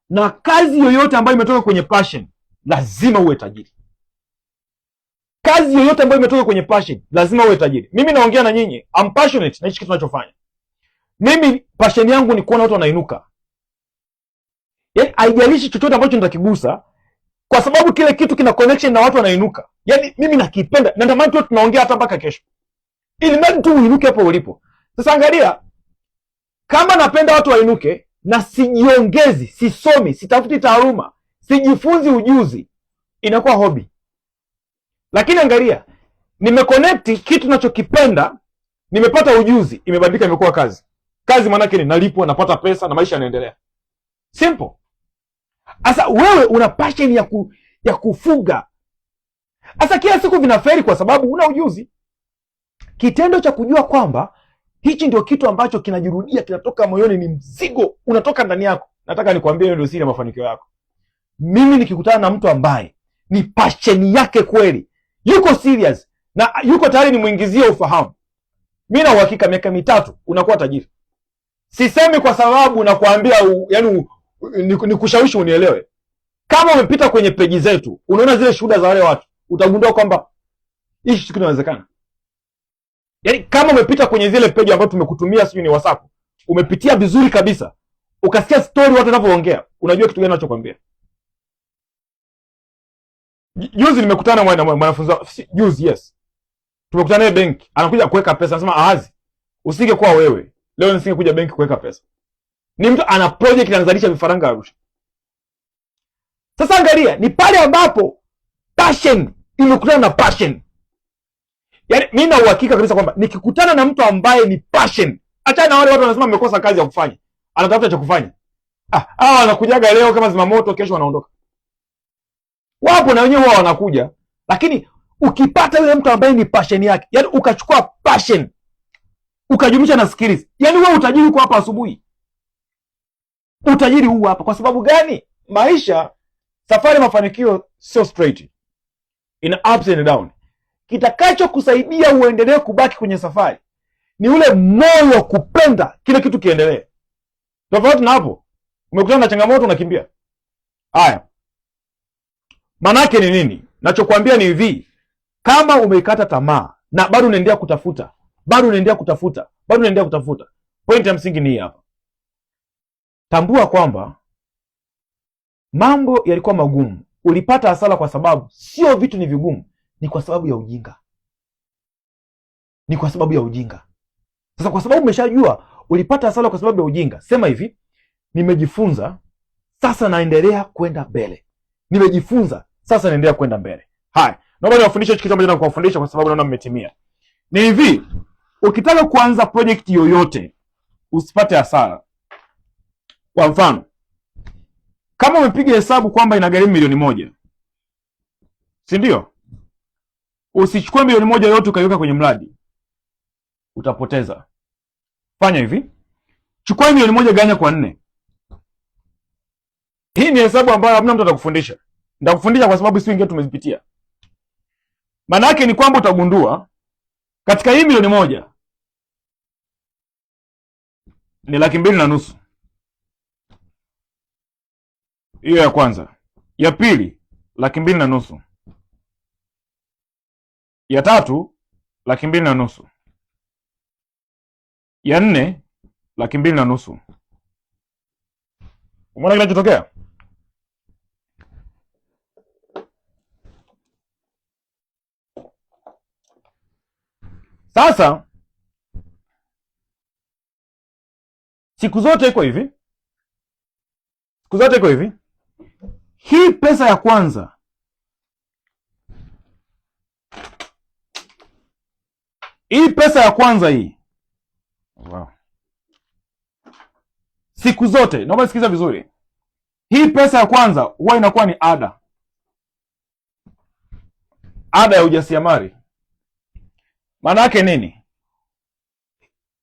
na kazi yoyote ambayo imetoka kwenye passion lazima uwe tajiri. Kazi yoyote ambayo imetoka kwenye passion lazima uwe tajiri. Mimi naongea na nyinyi, I'm passionate na hichi kitu ninachofanya. Mimi passion yangu ni kuona watu wanainuka. Yaani haijalishi chochote ambacho nitakigusa, kwa sababu kile kitu kina connection na watu wanainuka. Yaani mimi nakipenda na ndio maana tunaongea hata mpaka kesho. Ili mradi tu uinuke hapo ulipo. Sasa angalia, kama napenda watu wainuke na sijiongezi, sisomi, sitafuti taaluma, sijifunzi ujuzi, inakuwa hobby. Lakini angalia, nimeconnect kitu ninachokipenda, nimepata ujuzi, imebadilika imekuwa kazi. Kazi maana yake ni nalipwa, napata pesa na maisha yanaendelea. Simple. Sasa wewe una passion ya kufuga. Sasa kila siku vinaferi kwa sababu una ujuzi. Kitendo cha kujua kwamba hichi ndio kitu ambacho kinajirudia, kinatoka moyoni, ni mzigo unatoka ndani yako. Nataka nikwambie hiyo ndio siri ya mafanikio yako. Mimi nikikutana na mtu ambaye ni passion yake kweli, yuko serious na yuko tayari nimuingizie ufahamu, mimi na uhakika miaka 3 unakuwa tajiri. Sisemi kwa sababu nakwambia yani nikushawishi unielewe. Kama umepita kwenye peji zetu, unaona zile shuhuda za wale watu, utagundua kwamba hichi kitu kinawezekana. Yaani kama umepita kwenye zile peji ambazo tumekutumia, sio ni WhatsApp, umepitia vizuri kabisa, ukasikia story watu wanavyoongea, unajua kitu gani ninachokwambia. Juzi nimekutana na mwanafunzi juzi, yes. Tumekutana naye benki, anakuja kuweka pesa, anasema Ahazi, usingekuwa wewe, leo nisingekuja benki kuweka pesa. Ni mtu ana project inazalisha vifaranga Arusha. Sasa angalia, ni pale ambapo passion imekutana na passion. Yaani mimi na uhakika kabisa kwamba nikikutana na mtu ambaye ni passion, achana na wale watu wanasema mmekosa kazi ya kufanya, anatafuta cha kufanya. Wanakujaga leo kama zimamoto, kesho wanaondoka. Wapo na wenyewe wanakuja, lakini ukipata yule mtu ambaye ni passion yake, yani ukachukua passion ukajumlisha na skills, yani wewe utajiri uko hapa asubuhi. Utajiri huu hapa. Kwa sababu gani? Maisha, safari mafanikio sio straight, ina ups and down. Kitakacho kusaidia uendelee kubaki kwenye safari ni ule moyo wa kupenda kile kitu kiendelee. Tofauti na hapo, umekutana na changamoto unakimbia. Haya, manake ni nini? Nachokuambia ni hivi, kama umeikata tamaa na bado unaendelea kutafuta, point ya msingi ni hii hapa. Tambua kwamba mambo yalikuwa magumu, ulipata hasara kwa sababu sio vitu ni vigumu, ni kwa sababu ya ujinga. Sasa kwa sababu umeshajua ulipata hasara kwa sababu ya ujinga, sema hivi, nimejifunza, sasa naendelea kwenda mbele. Haya, naomba niwafundishe kitu ambacho nakuwafundisha kwa sababu naona mmetimia. Ni hivi, ukitaka kuanza project yoyote usipate hasara. Kwa mfano, kama umepiga hesabu kwamba inagharimu milioni 1, si ndio? Usichukue milioni 1 yote ukaiweka kwenye mradi, utapoteza. Fanya hivi, chukua milioni 1 ganya kwa 4. Hii ni hesabu ambayo hamna mtu atakufundisha. Nitakufundisha kwa sababu sisi wengine tumezipitia. Maana yake ni kwamba utagundua katika hii milioni 1 ni 2.5 laki. Hiyo ya kwanza. Ya pili 2.5 laki. Ya tatu 2.5 laki. Ya 4 2.5 laki. Umeona kinachotokea? Sasa siku zote iko hivi. Hii pesa ya kwanza, hii. Wow. Siku zote, naomba sikiza vizuri. Hii pesa ya kwanza huwa inakuwa ni ada ya ujasiriamali. Maana yake nini?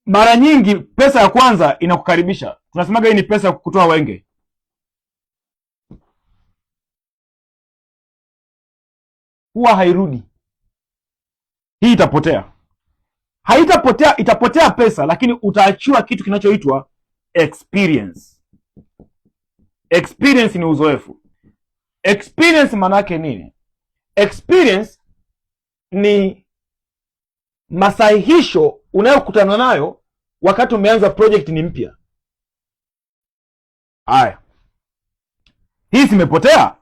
Mara nyingi pesa ya kwanza inakukaribisha. Tunasemaga hii ni pesa ya kukutoa wenge. Huwa hairudi. Hii itapotea. Haitapotea, itapotea pesa, lakini utaachiwa kitu kinachoitwa experience. Experience ni uzoefu. Experience maana yake nini? Experience ni masahihisho unayokutana nayo wakati umeanza project ni mpya. Haya, hii zimepotea,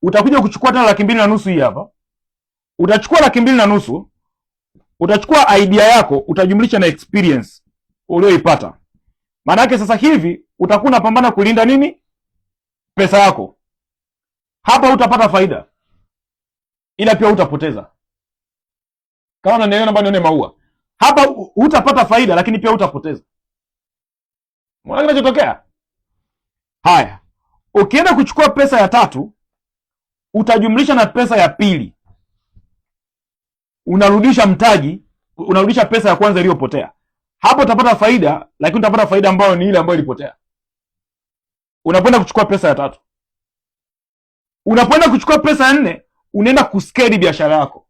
utakuja kuchukua tena 2,500 hii hapa. Utachukua 2,500, utachukua idea yako, utajumlisha na experience ulioipata. Maana yake sasa hivi utakuwa unapambana kulinda nini? Pesa yako. Hapa utapata faida, ila pia utapoteza. Kama unanielewa, namba nione maua. Hapa utapata faida, lakini pia utapoteza. Unaona kinachotokea? Haya, ukienda kuchukua pesa ya tatu, utajumlisha na pesa ya pili, unarudisha mtaji, unarudisha pesa ya kwanza iliyopotea. Hapo utapata faida, lakini utapata faida ambayo ni ile ambayo ilipotea. Unapoenda kuchukua pesa ya tatu, unapoenda kuchukua pesa ya 4, unaenda kuskeli biashara yako.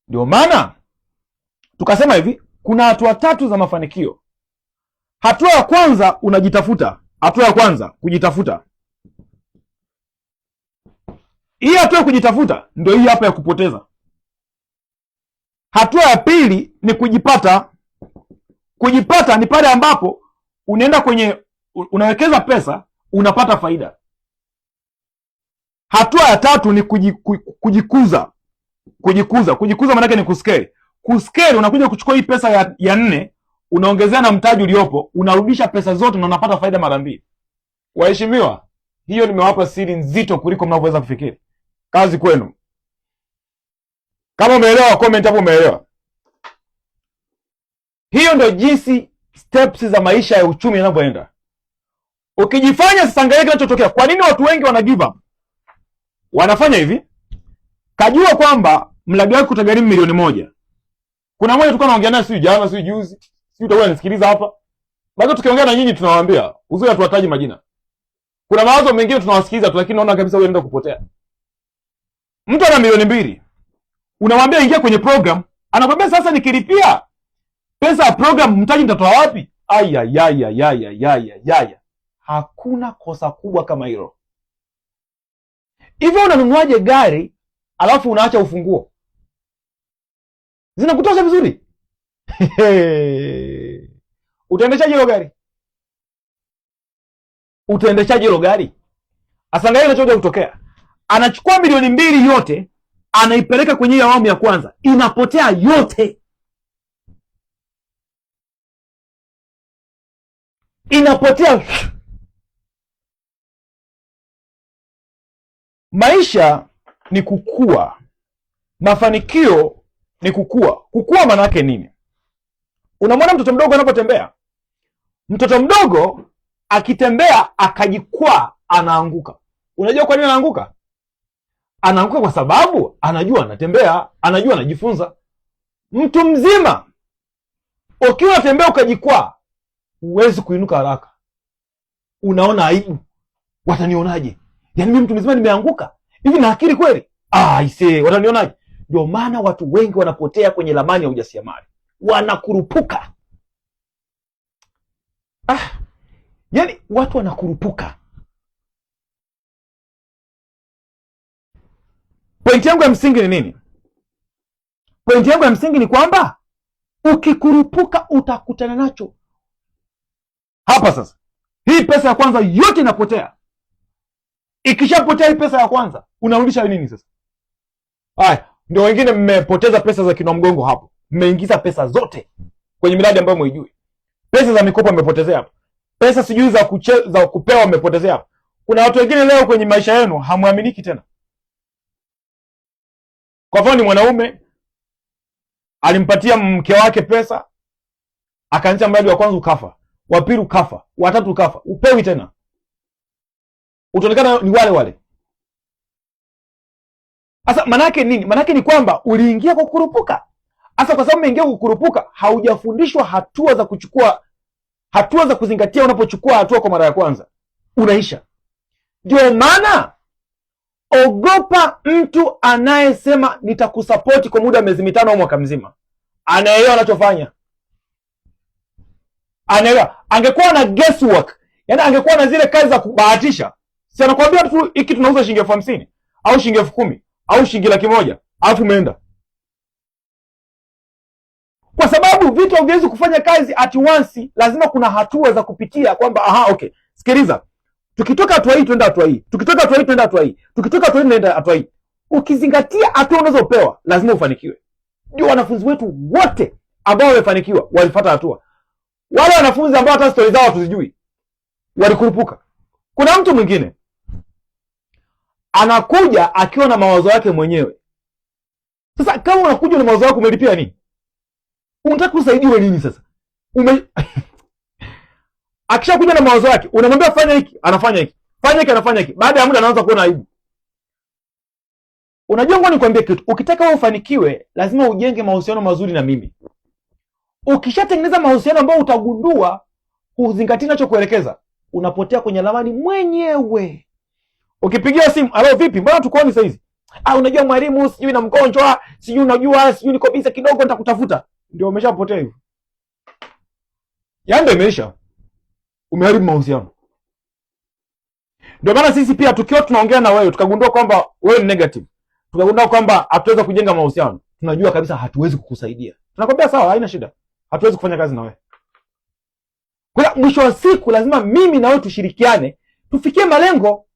Ndio maana tukasema hivi, kuna hatua 3 za mafanikio. Hatua ya kwanza unajitafuta. Hatua ya kwanza kujitafuta. Hii hatua ya kujitafuta ndio hii hapa ya kupoteza. Hatua ya pili ni kujipata. Kujipata ni pale ambapo unaenda kwenye, unawekeza pesa, unapata faida. Hatua ya tatu ni kujikuza. Kujikuza maana yake ni kuskeli. Kuskeli, unakuja kuchukua hii pesa ya 4, unaongezea na mtaji uliopo, unarudisha pesa zote na unapata faida mara 2. Waheshimiwa, hiyo nimewapa siri nzito kuliko mnavyoweza kufikiri. Kazi kwenu. Kama umeelewa, comment hapo umeelewa. Hiyo ndio jinsi steps za maisha ya uchumi yanavyoenda. Ukijifanya sasa, angalia kinachotokea. Kwa nini watu wengi wana give up? Wanafanya hivi, kajua kwamba mradi wake utagharimu milioni 1. Kuna mmoja tulikuwa naongea naye, si jana, si juzi, si utakuwa unanisikiliza hapa. Baada tukiongea na nyinyi tunawaambia, uzuri hatuwataji majina. Kuna mawazo mengine tunawasikiliza tu, lakini naona kabisa huyu anaenda kupotea. Mtu ana milioni 2. Unamwambia ingia kwenye program, anakwambia sasa nikilipia pesa ya program mtaji nitatoa wapi? Aya. Hakuna kosa kubwa kama hilo. Hivyo unanunuaje gari alafu unaacha ufunguo? Zinakutosha vizuri? Utaendeshaje hilo gari? Utaendeshaje hilo gari? Asangaye inachoja kutokea. Anachukua milioni 2 yote, anaipeleka kwenye awamu ya kwanza, inapotea yote. Inapotea. Maisha ni kukua. Mafanikio ni kukua. Kukua maana yake nini? Unamwona mtoto mdogo anapotembea. Mtoto mdogo akitembea akajikwaa, anaanguka. Unajua kwa nini anaanguka? Anaanguka kwa sababu anajua anatembea, anajua anajifunza. Mtu mzima ukiwa unatembea ukajikwaa, huwezi kuinuka haraka. Unaona aibu. Watanionaje? Yaani mimi mtu mzima nimeanguka. Hivi na akili kweli? Watanionaje? Ndio maana watu wengi wanapotea kwenye ramani ya ujasiriamali. Wanakurupuka. Yaani watu wanakurupuka. Pointi yangu ya msingi ni nini? Pointi yangu ya msingi ni kwamba ukikurupuka utakutana nacho. Hapa sasa, hii pesa ya kwanza yote inapotea. Ikishapotea hii pesa ya kwanza, unarudisha nini sasa? Haya, ndio wengine mmepoteza pesa za kinwa mgongo hapo. Mmeingiza pesa zote kwenye miradi ambayo mwijui. Pesa za mikopo mmepotezea hapo. Pesa sijui za kupewa mmepotezea hapo. Kuna watu wengine leo kwenye maisha yenu hamuaminiki tena. Kwa mfano, ni mwanaume alimpatia mke wake pesa, akaanza mradi wa kwanza ukafa, wa pili ukafa, wa tatu ukafa, upewi tena. Utaonekana ni wale wale. Sasa manake nini? Manake ni kwamba uliingia kwa kukurupuka. Sasa kwa sababu umeingia kwa kukurupuka, haujafundishwa hatua za kuchukua, hatua za kuzingatia unapochukua hatua kwa mara ya kwanza. Unaisha. Ndio maana ogopa mtu anayesema nitakusapoti kwa muda wa miezi 5 au mwaka mzima. Anaelewa anachofanya. Anaelewa. Angekuwa na guesswork Yaani angekuwa na zile kazi za kubahatisha, si anakuambia tu hiki tunauza shilingi 50,000 au shilingi 10,000 au shilingi 100,000, alafu umeenda. Kwa sababu vitu haviwezi kufanya kazi at once, lazima kuna hatua za kupitia kwamba okay, sikiliza, tukitoka hatua hii twenda hatua hii, tukitoka hatua hii twenda hatua hii, tukitoka hatua hii twenda hatua hii. Ukizingatia hatua unazopewa lazima ufanikiwe. Ndio wanafunzi wetu wote ambao wamefanikiwa walifuata hatua. Wale wanafunzi ambao hata stori zao hatuzijui walikurupuka. Kuna mtu mwingine anakuja akiwa na mawazo yake mwenyewe. Sasa kama unakuja na mawazo yako, umelipia nini? Unataka usaidiwe nini sasa? Akishakuja na mawazo yake, unamwambia fanya hiki, anafanya hiki. Fanya hiki, anafanya hiki. Baada ya muda anaanza kuona aibu. Unajua, ngoja nikwambie kitu. Ukitaka wewe ufanikiwe, lazima ujenge mahusiano mazuri na mimi. Ukishatengeneza mahusiano ambayo utagundua huzingatii ninachokuelekeza, unapotea kwenye ramani mwenyewe. Ukipigia simu, "Halo vipi? Mbona tukooni sasa hizi?" Unajua mwalimu, sijui na mgonjwa, sijui unajua, sijui niko busy kidogo nitakutafuta." Ndio umeshapotea hivyo. Yaani imeisha. Umeharibu mahusiano. Ndio maana sisi pia tukiwa tunaongea na wewe tukagundua kwamba wewe ni negative, tukagundua kwamba hatuweza kujenga mahusiano, tunajua kabisa hatuwezi kukusaidia. Tunakwambia sawa, haina shida. Hatuwezi kufanya kazi na wewe. Kwa mwisho wa siku lazima mimi na wewe tushirikiane, tufikie malengo.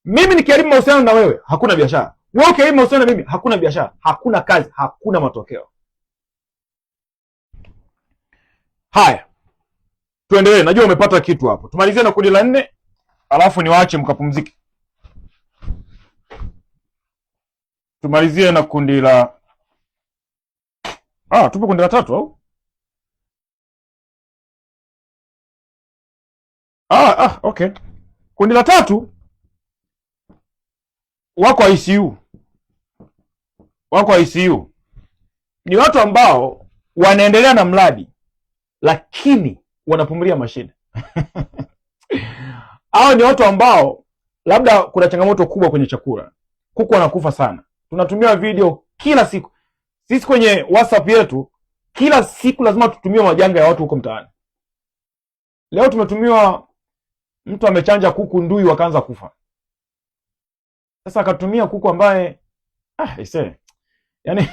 Mimi nikiharibu mahusiano na wewe, hakuna biashara. Wewe ukiharibu mahusiano na mimi, hakuna biashara, hakuna kazi, hakuna matokeo. Haya. Tuendelee, najua umepata kitu hapo. Tumalizie na kundi la 4, alafu niwaache mkapumzike. Tumalizie na kundi la tupo kundi la 3 au? Okay. Kundi la 3 wako ICU. Wako ICU. Ni watu ambao wanaendelea na mradi lakini wanapumulia mashine. Hao ni watu ambao labda kuna changamoto kubwa kwenye chakula. Kuku wanakufa sana. Tunatumia video kila siku. Sisi kwenye WhatsApp yetu kila siku lazima tutumie majanga ya watu huko mtaani. Leo tumetumiwa mtu amechanja kuku ndui wakaanza kufa. Sasa akatumia kuku ambaye yaani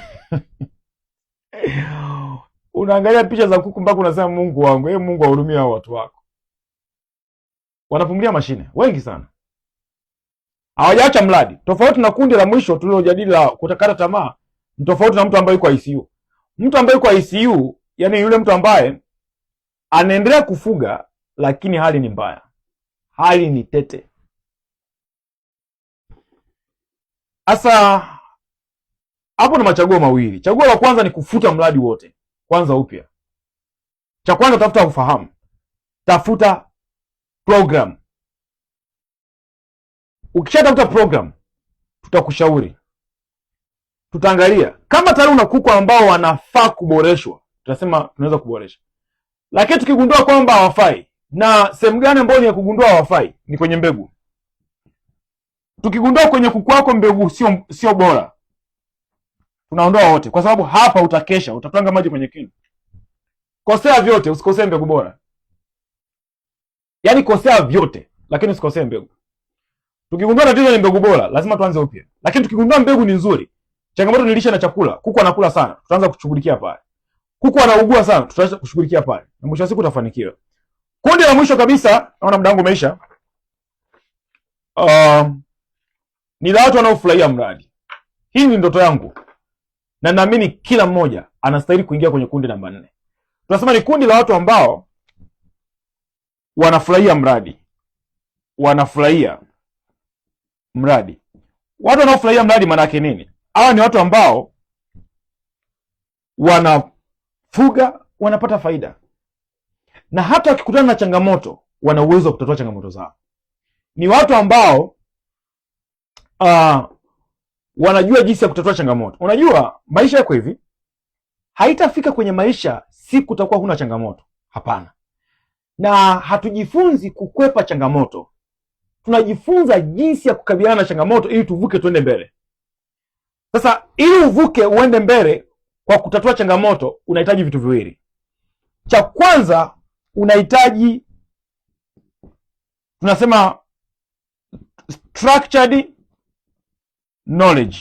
unaangalia picha za kuku mpaka unasema Mungu wangu, Mungu ahurumie hao watu wako. Wanapumulia mashine wengi sana. Hawajaacha mradi. Tofauti na kundi la mwisho tulilojadili la kutakata tamaa, ni tofauti na mtu ambaye yuko ICU. Mtu ambaye yuko ICU, yani yule mtu ambaye anaendelea kufuga lakini hali ni mbaya. Hali ni tete. Sasa hapo na machaguo mawili. Chaguo la kwanza ni kufuta mradi wote, kwanza upya. Cha kwanza, tafuta ufahamu. Tafuta program. Ukishatafuta program, tutakushauri. Tutaangalia kama tayari una kuku ambao wanafaa kuboreshwa, tutasema tunaweza kuboresha. Lakini tukigundua kwamba hawafai, na sehemu gani ambayo ni ya kugundua hawafai? Ni kwenye mbegu. Tukigundua kwenye kuku wako mbegu sio bora, tunaondoa wote, kwa sababu hapa utakesha, utatwanga maji kwenye kinu. Kosea vyote, usikosee mbegu bora. Yaani kosea vyote, lakini usikosee mbegu. Tukigundua tatizo ni mbegu bora, lazima tuanze upya. Lakini tukigundua mbegu ni nzuri, changamoto ni lishe na chakula, kuku anakula sana, tutaanza kushughulikia pale. Kuku anaugua sana, tutaanza kushughulikia pale. Na mwisho wa siku utafanikiwa. Kundi la mwisho kabisa, naona muda wangu umeisha. Ni la watu wanaofurahia mradi. Hii ni ndoto yangu. Na naamini kila mmoja anastahili kuingia kwenye kundi namba 4. Tunasema ni kundi la watu ambao wanafurahia mradi. Wanafurahia mradi. Watu wanaofurahia mradi maana yake nini? Hawa ni watu ambao wanafuga, wanapata faida. Na hata wakikutana na changamoto, wana uwezo wa kutatua changamoto zao. Ni watu ambao wanajua jinsi ya kutatua changamoto. Unajua maisha yako hivi, haitafika kwenye maisha siku utakuwa huna changamoto. Hapana. Na hatujifunzi kukwepa changamoto. Tunajifunza jinsi ya kukabiliana na changamoto ili tuvuke tuende mbele. Sasa ili uvuke uende mbele kwa kutatua changamoto, unahitaji vitu viwili. Cha kwanza, unahitaji tunasema structured knowledge.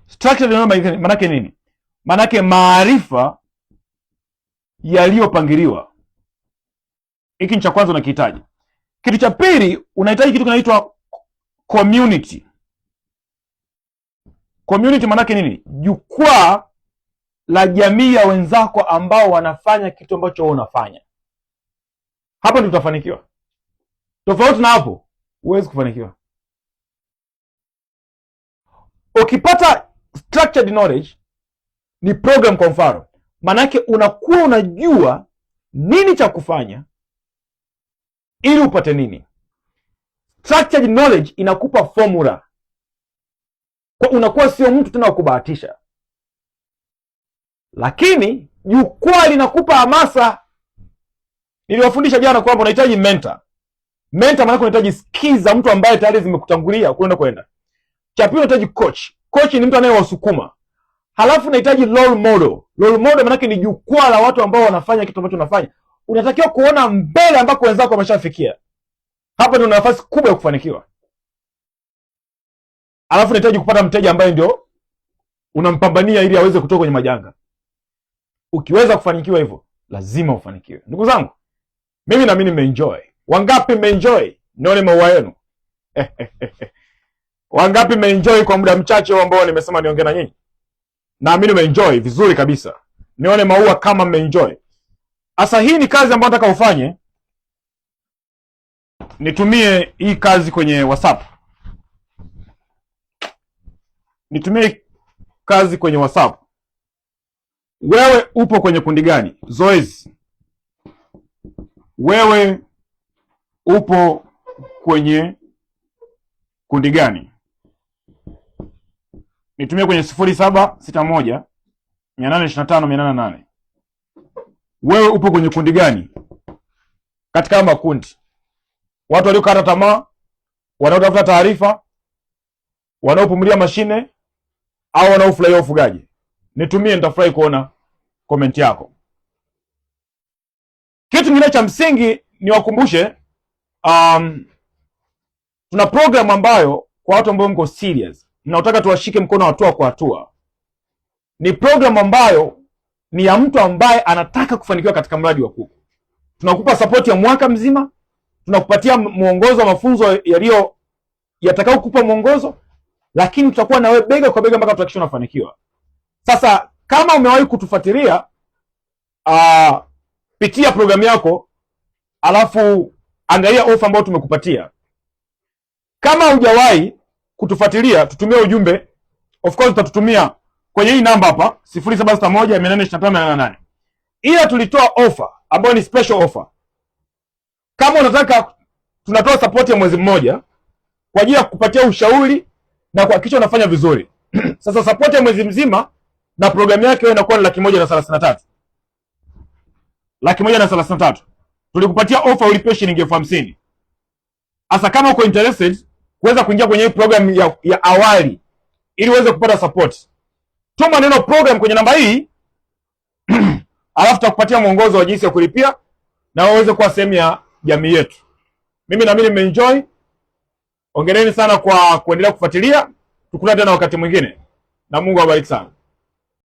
Structured knowledge manake nini? Manake maarifa yaliyopangiliwa. Hiki ni cha kwanza unakihitaji. Kitu cha pili, unahitaji kitu kinaitwa community. Community manake nini? Jukwaa la jamii ya wenzako ambao wanafanya kitu ambacho wewe unafanya. Hapo ndio utafanikiwa. Tofauti na hapo, huwezi kufanikiwa. Ukipata structured knowledge, ni program kwa mfano, manake unakuwa unajua nini cha kufanya ili upate nini. Structured knowledge inakupa formula. Kwa unakuwa sio mtu tena wa kubahatisha. Lakini jukwaa linakupa hamasa. Niliwafundisha jana kwamba unahitaji mentor. Mentor maana unahitaji skills za mtu ambaye tayari zimekutangulia kwenda. Cha pili unahitaji coach. Coach ni mtu anayewasukuma. Halafu unahitaji role model. Role model maana ni jukwaa la watu ambao wanafanya kitu ambacho unafanya. Unatakiwa kuona mbele ambako wenzako wameshafikia. Hapa ndio nafasi kubwa ya kufanikiwa. Halafu unahitaji kupata mteja ambaye ndio unampambania ili aweze kutoka kwenye majanga. Ukiweza kufanikiwa hivyo, lazima ufanikiwe. Ndugu zangu, mimi na mimi nimeenjoy. Wangapi mmeenjoy? Nione maua yenu. Wangapi mmeenjoy kwa muda mchache ambao nimesema niongee na nyinyi? Na mimi nimeenjoy vizuri kabisa. Nione maua kama mmeenjoy. Sasa hii ni kazi ambayo nataka ufanye. Nitumie hii kazi kwenye WhatsApp. Nitumie kazi kwenye WhatsApp. Wewe upo kwenye kundi gani? Zoezi. Wewe upo kwenye kundi gani? Nitumie kwenye 0761 825 808. Wewe upo kwenye kundi gani? Katika makundi. Watu waliokata tamaa, wanaotafuta taarifa, wanaopumulia mashine au wanaofurahia ufugaji. Nitumie, nitafurahi kuona comment yako. Kitu kingine cha msingi niwakumbushe, tuna program ambayo kwa watu ambao mko serious, mnaotaka tuwashike mkono hatua kwa hatua. Ni program ambayo ni ya mtu ambaye anataka kufanikiwa katika mradi wa kuku. Tunakupa support ya mwaka mzima, tunakupatia mwongozo wa mafunzo yatakao kukupa mwongozo, lakini tutakuwa na wewe bega kwa bega mpaka tuhakikishe unafanikiwa. Sasa kama umewahi kutufuatilia, pitia programu yako, alafu angalia ofa ambayo tumekupatia. Kama hujawahi kutufuatilia, tutumie ujumbe. Of course utatutumia kwenye hii namba hapa 0761825888. Ila tulitoa ofa ambayo ni special offer. Kama unataka, tunatoa support ya mwezi mmoja kwa ajili ya kukupatia ushauri na kuhakikisha unafanya vizuri. Sasa support ya mwezi mzima na programu yake inakuwa ni 133. 133. Tulikupatia offer ulipie shilingi 50,000. Sasa kama uko interested kuweza kuingia kwenye hii program ya awali ili uweze kupata support, tuma neno program kwenye namba hii alafu tutakupatia mwongozo wa jinsi ya kulipia na uweze kuwa sehemu ya jamii yetu. Mimi na mimi nimeenjoy. Hongereni sana kwa kuendelea kufuatilia. Tukutane tena wakati mwingine. Na Mungu awabariki sana.